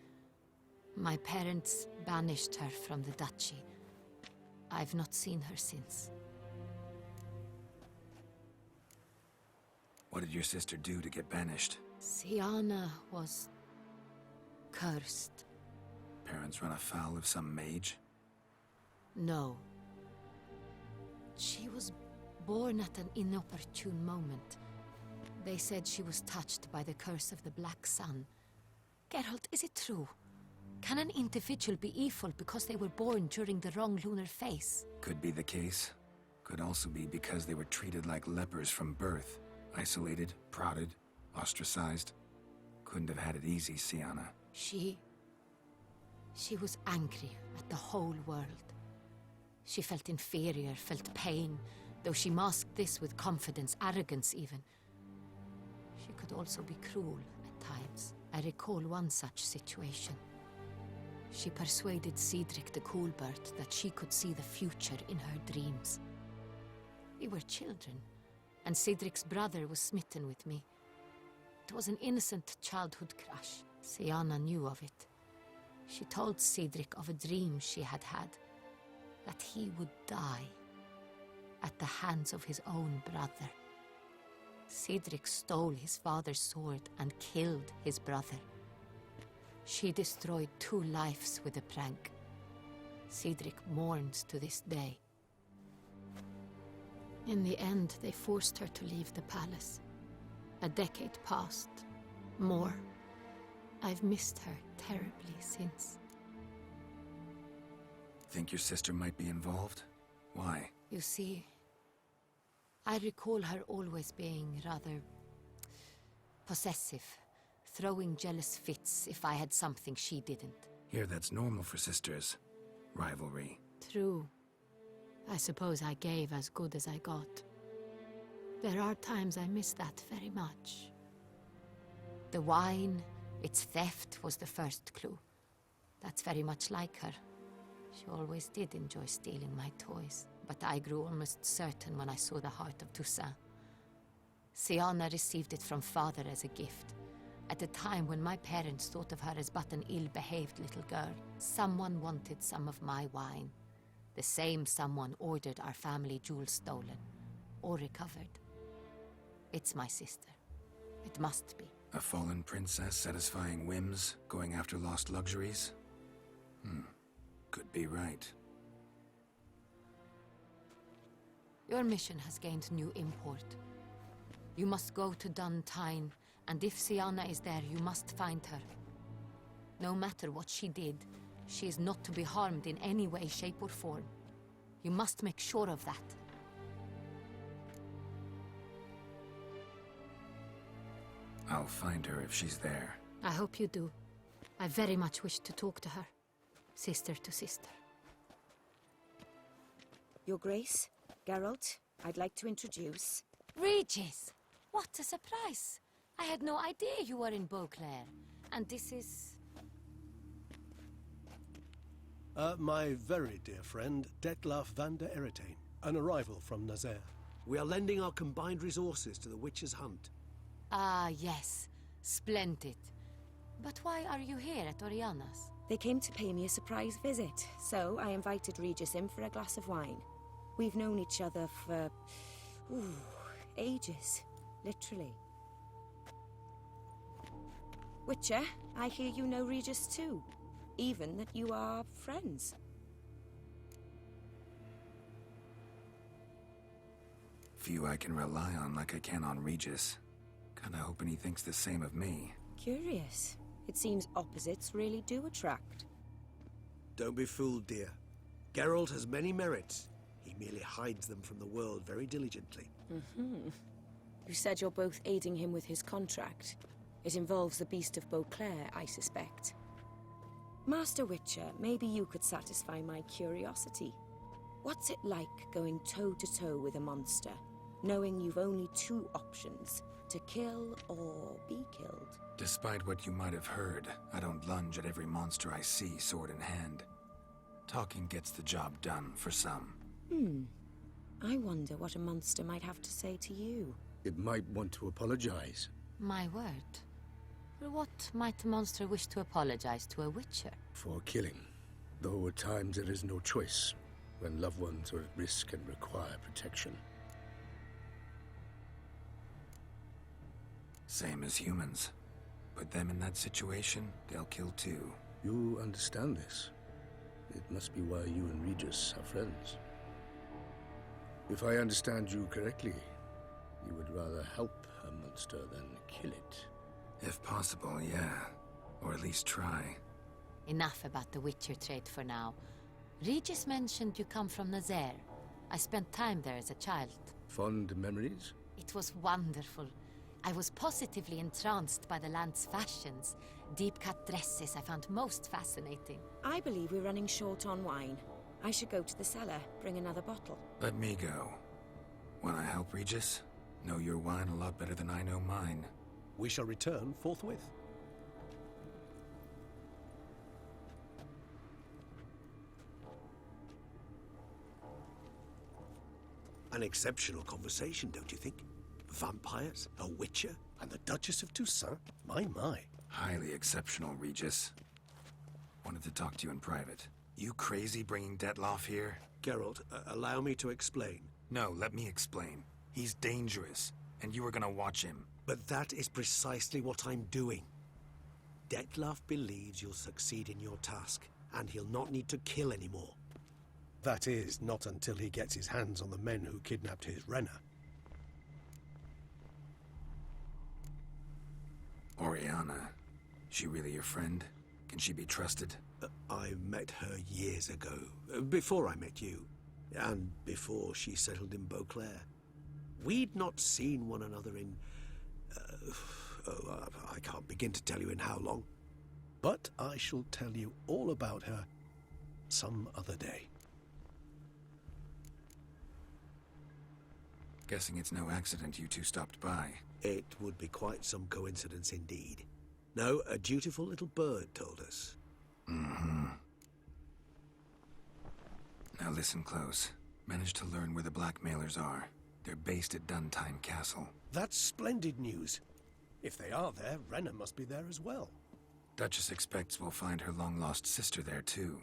My parents banished her from the duchy. I've not seen her since. What did your sister do to get banished? Siana was cursed. Parents run afoul of some mage? No. She was born at an inopportune moment. They said she was touched by the curse of the Black Sun. Geralt, is it true? Can an individual be evil because they were born during the wrong lunar phase? Could be the case. Could also be because they were treated like lepers from birth. Isolated, prodded, ostracized. Couldn't have had it easy, Siana. She was angry at the whole world. She felt inferior, felt pain, though she masked this with confidence, arrogance even. She could also be cruel at times. I recall one such situation. She persuaded Cedric the Coolbert that she could see the future in her dreams. We were children, and Cedric's brother was smitten with me. It was an innocent childhood crush. Siana knew of it. She told Cedric of a dream she had had, that he would die at the hands of his own brother. Cedric stole his father's sword and killed his brother. She destroyed 2 lives with a prank. Cedric mourns to this day. In the end, they forced her to leave the palace. A decade passed. More. I've missed her terribly since. Think your sister might be involved? Why? You see, I recall her always being rather possessive, throwing jealous fits if I had something she didn't. Here, that's normal for sisters. Rivalry. True. I suppose I gave as good as I got. There are times I miss that very much. The wine, its theft, was the first clue. That's very much like her. She always did enjoy stealing my toys, but I grew almost certain when I saw the heart of Toussaint. Siana received it from father as a gift. At a time when my parents thought of her as but an ill-behaved little girl, someone wanted some of my wine. The same someone ordered our family jewels stolen, or recovered. It's my sister. It must be. A fallen princess satisfying whims, going after lost luxuries? Could be right. Your mission has gained new import. You must go to Dun Tine, and if Siana is there, you must find her. No matter what she did, she is not to be harmed in any way, shape, or form. You must make sure of that. I'll find her if she's there. I hope you do. I very much wish to talk to her. Sister to sister. Your Grace, Geralt, I'd like to introduce... Regis! What a surprise! I had no idea you were in Beauclair. And this is... My very dear friend, Detlaf van der Eretain, an arrival from Nazaire. We are lending our combined resources to the Witch's Hunt. Ah, yes. Splendid. But why are you here at Oriana's? They came to pay me a surprise visit, so I invited Regis in for a glass of wine. We've known each other for... ages. Literally. Witcher, I hear you know Regis too. Even that you are friends. Few I can rely on like I can on Regis. Kinda hoping he thinks the same of me. Curious. It seems opposites really do attract. Don't be fooled, dear. Geralt has many merits. He merely hides them from the world very diligently. You said you're both aiding him with his contract. It involves the Beast of Beauclair, I suspect. Master Witcher, maybe you could satisfy my curiosity. What's it like going toe-to-toe with a monster, knowing you've only 2 options, to kill or be killed? Despite what you might have heard, I don't lunge at every monster I see sword in hand. Talking gets the job done for some. I wonder what a monster might have to say to you. It might want to apologize. My word. For what might a monster wish to apologize to a witcher? For killing. Though at times there is no choice, when loved ones are at risk and require protection. Same as humans. Put them in that situation, they'll kill too. You understand this. It must be why you and Regis are friends. If I understand you correctly, you would rather help a monster than kill it. If possible, yeah. Or at least try. Enough about the Witcher trait for now. Regis mentioned you come from Nazaire. I spent time there as a child. Fond memories? It was wonderful. I was positively entranced by the land's fashions. Deep-cut dresses I found most fascinating. I believe we're running short on wine. I should go to the cellar, bring another bottle. Let me go. Wanna help, Regis? Know your wine a lot better than I know mine. We shall return forthwith. An exceptional conversation, don't you think? Vampires, a witcher, and the Duchess of Toussaint? My. Highly exceptional, Regis. Wanted to talk to you in private. You crazy bringing Detloff here? Geralt, allow me to explain. No, let me explain. He's dangerous, and you were gonna watch him. But that is precisely what I'm doing. Detloff believes you'll succeed in your task, and he'll not need to kill anymore. That is, not until he gets his hands on the men who kidnapped his Renna. Oriana, she really your friend? Can she be trusted? I met her years ago, before I met you, and before she settled in Beauclair. We'd not seen one another in... I can't begin to tell you in how long. But I shall tell you all about her some other day. Guessing it's no accident you two stopped by. It would be quite some coincidence indeed. No, a dutiful little bird told us. Mm-hmm. Now listen close. Managed to learn where the blackmailers are. They're based at Duntine Castle. That's splendid news. If they are there, Renna must be there as well. Duchess expects we'll find her long-lost sister there too.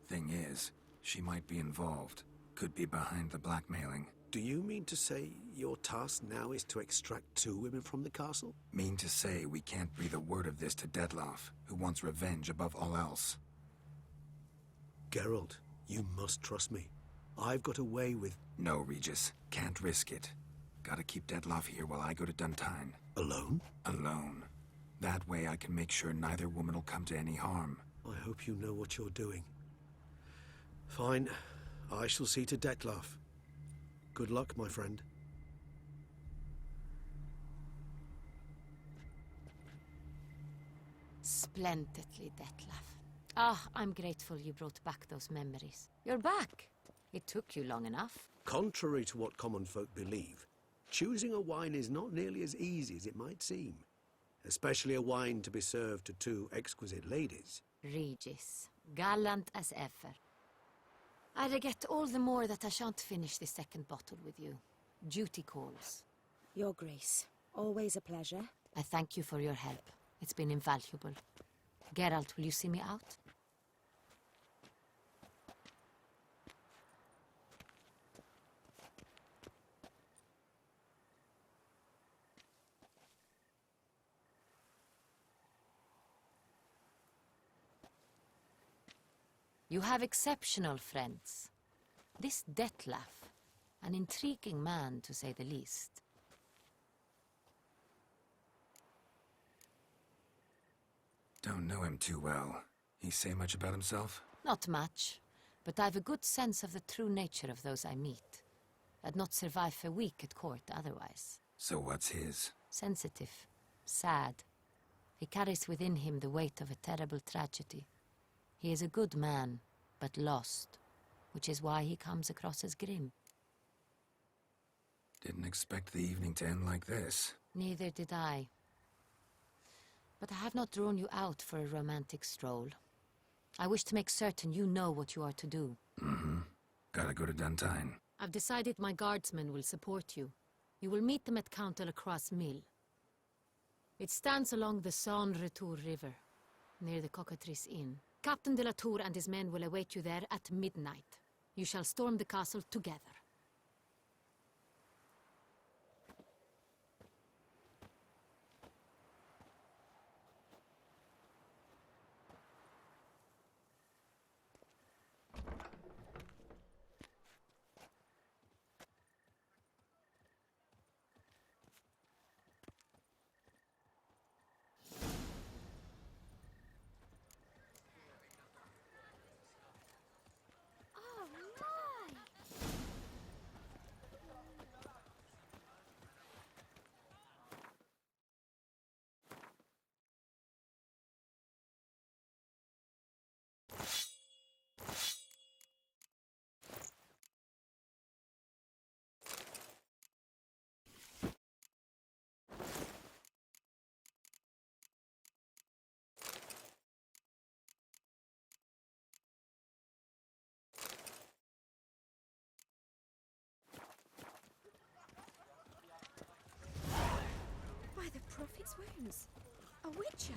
Thing is, she might be involved. Could be behind the blackmailing. Do you mean to say your task now is to extract 2 women from the castle? Mean to say we can't breathe a word of this to Detloff, who wants revenge above all else. Geralt, you must trust me. I've got away with... No, Regis. Can't risk it. Gotta keep Detloff here while I go to Duntine. Alone? Alone. That way I can make sure neither woman will come to any harm. I hope you know what you're doing. Fine. I shall see to Detloff. Good luck, my friend. Splendidly, Detlaff. Ah, I'm grateful you brought back those memories. You're back. It took you long enough. Contrary to what common folk believe, choosing a wine is not nearly as easy as it might seem. Especially a wine to be served to 2 exquisite ladies. Regis, gallant as ever. I regret all the more that I shan't finish the second bottle with you. Duty calls. Your Grace, always a pleasure. I thank you for your help. It's been invaluable. Geralt, will you see me out? You have exceptional friends. This Detlaff, an intriguing man to say the least. Don't know him too well. He say much about himself? Not much, but I've a good sense of the true nature of those I meet. I'd not survive a week at court otherwise. So what's his? Sensitive, sad. He carries within him the weight of a terrible tragedy. He is a good man, but lost, which is why he comes across as grim. Didn't expect the evening to end like this. Neither did I. But I have not drawn you out for a romantic stroll. I wish to make certain you know what you are to do. Mm-hmm. Gotta go to Duntine. I've decided my guardsmen will support you. You will meet them at Count de la Croix Mill. It stands along the Saône-Retour River, near the Cockatrice Inn. Captain de la Tour and his men will await you there at midnight. You shall storm the castle together. Oh my! By the prophet's wounds, a witcher.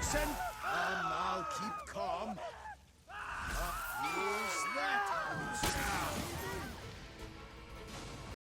accent? Now keep calm.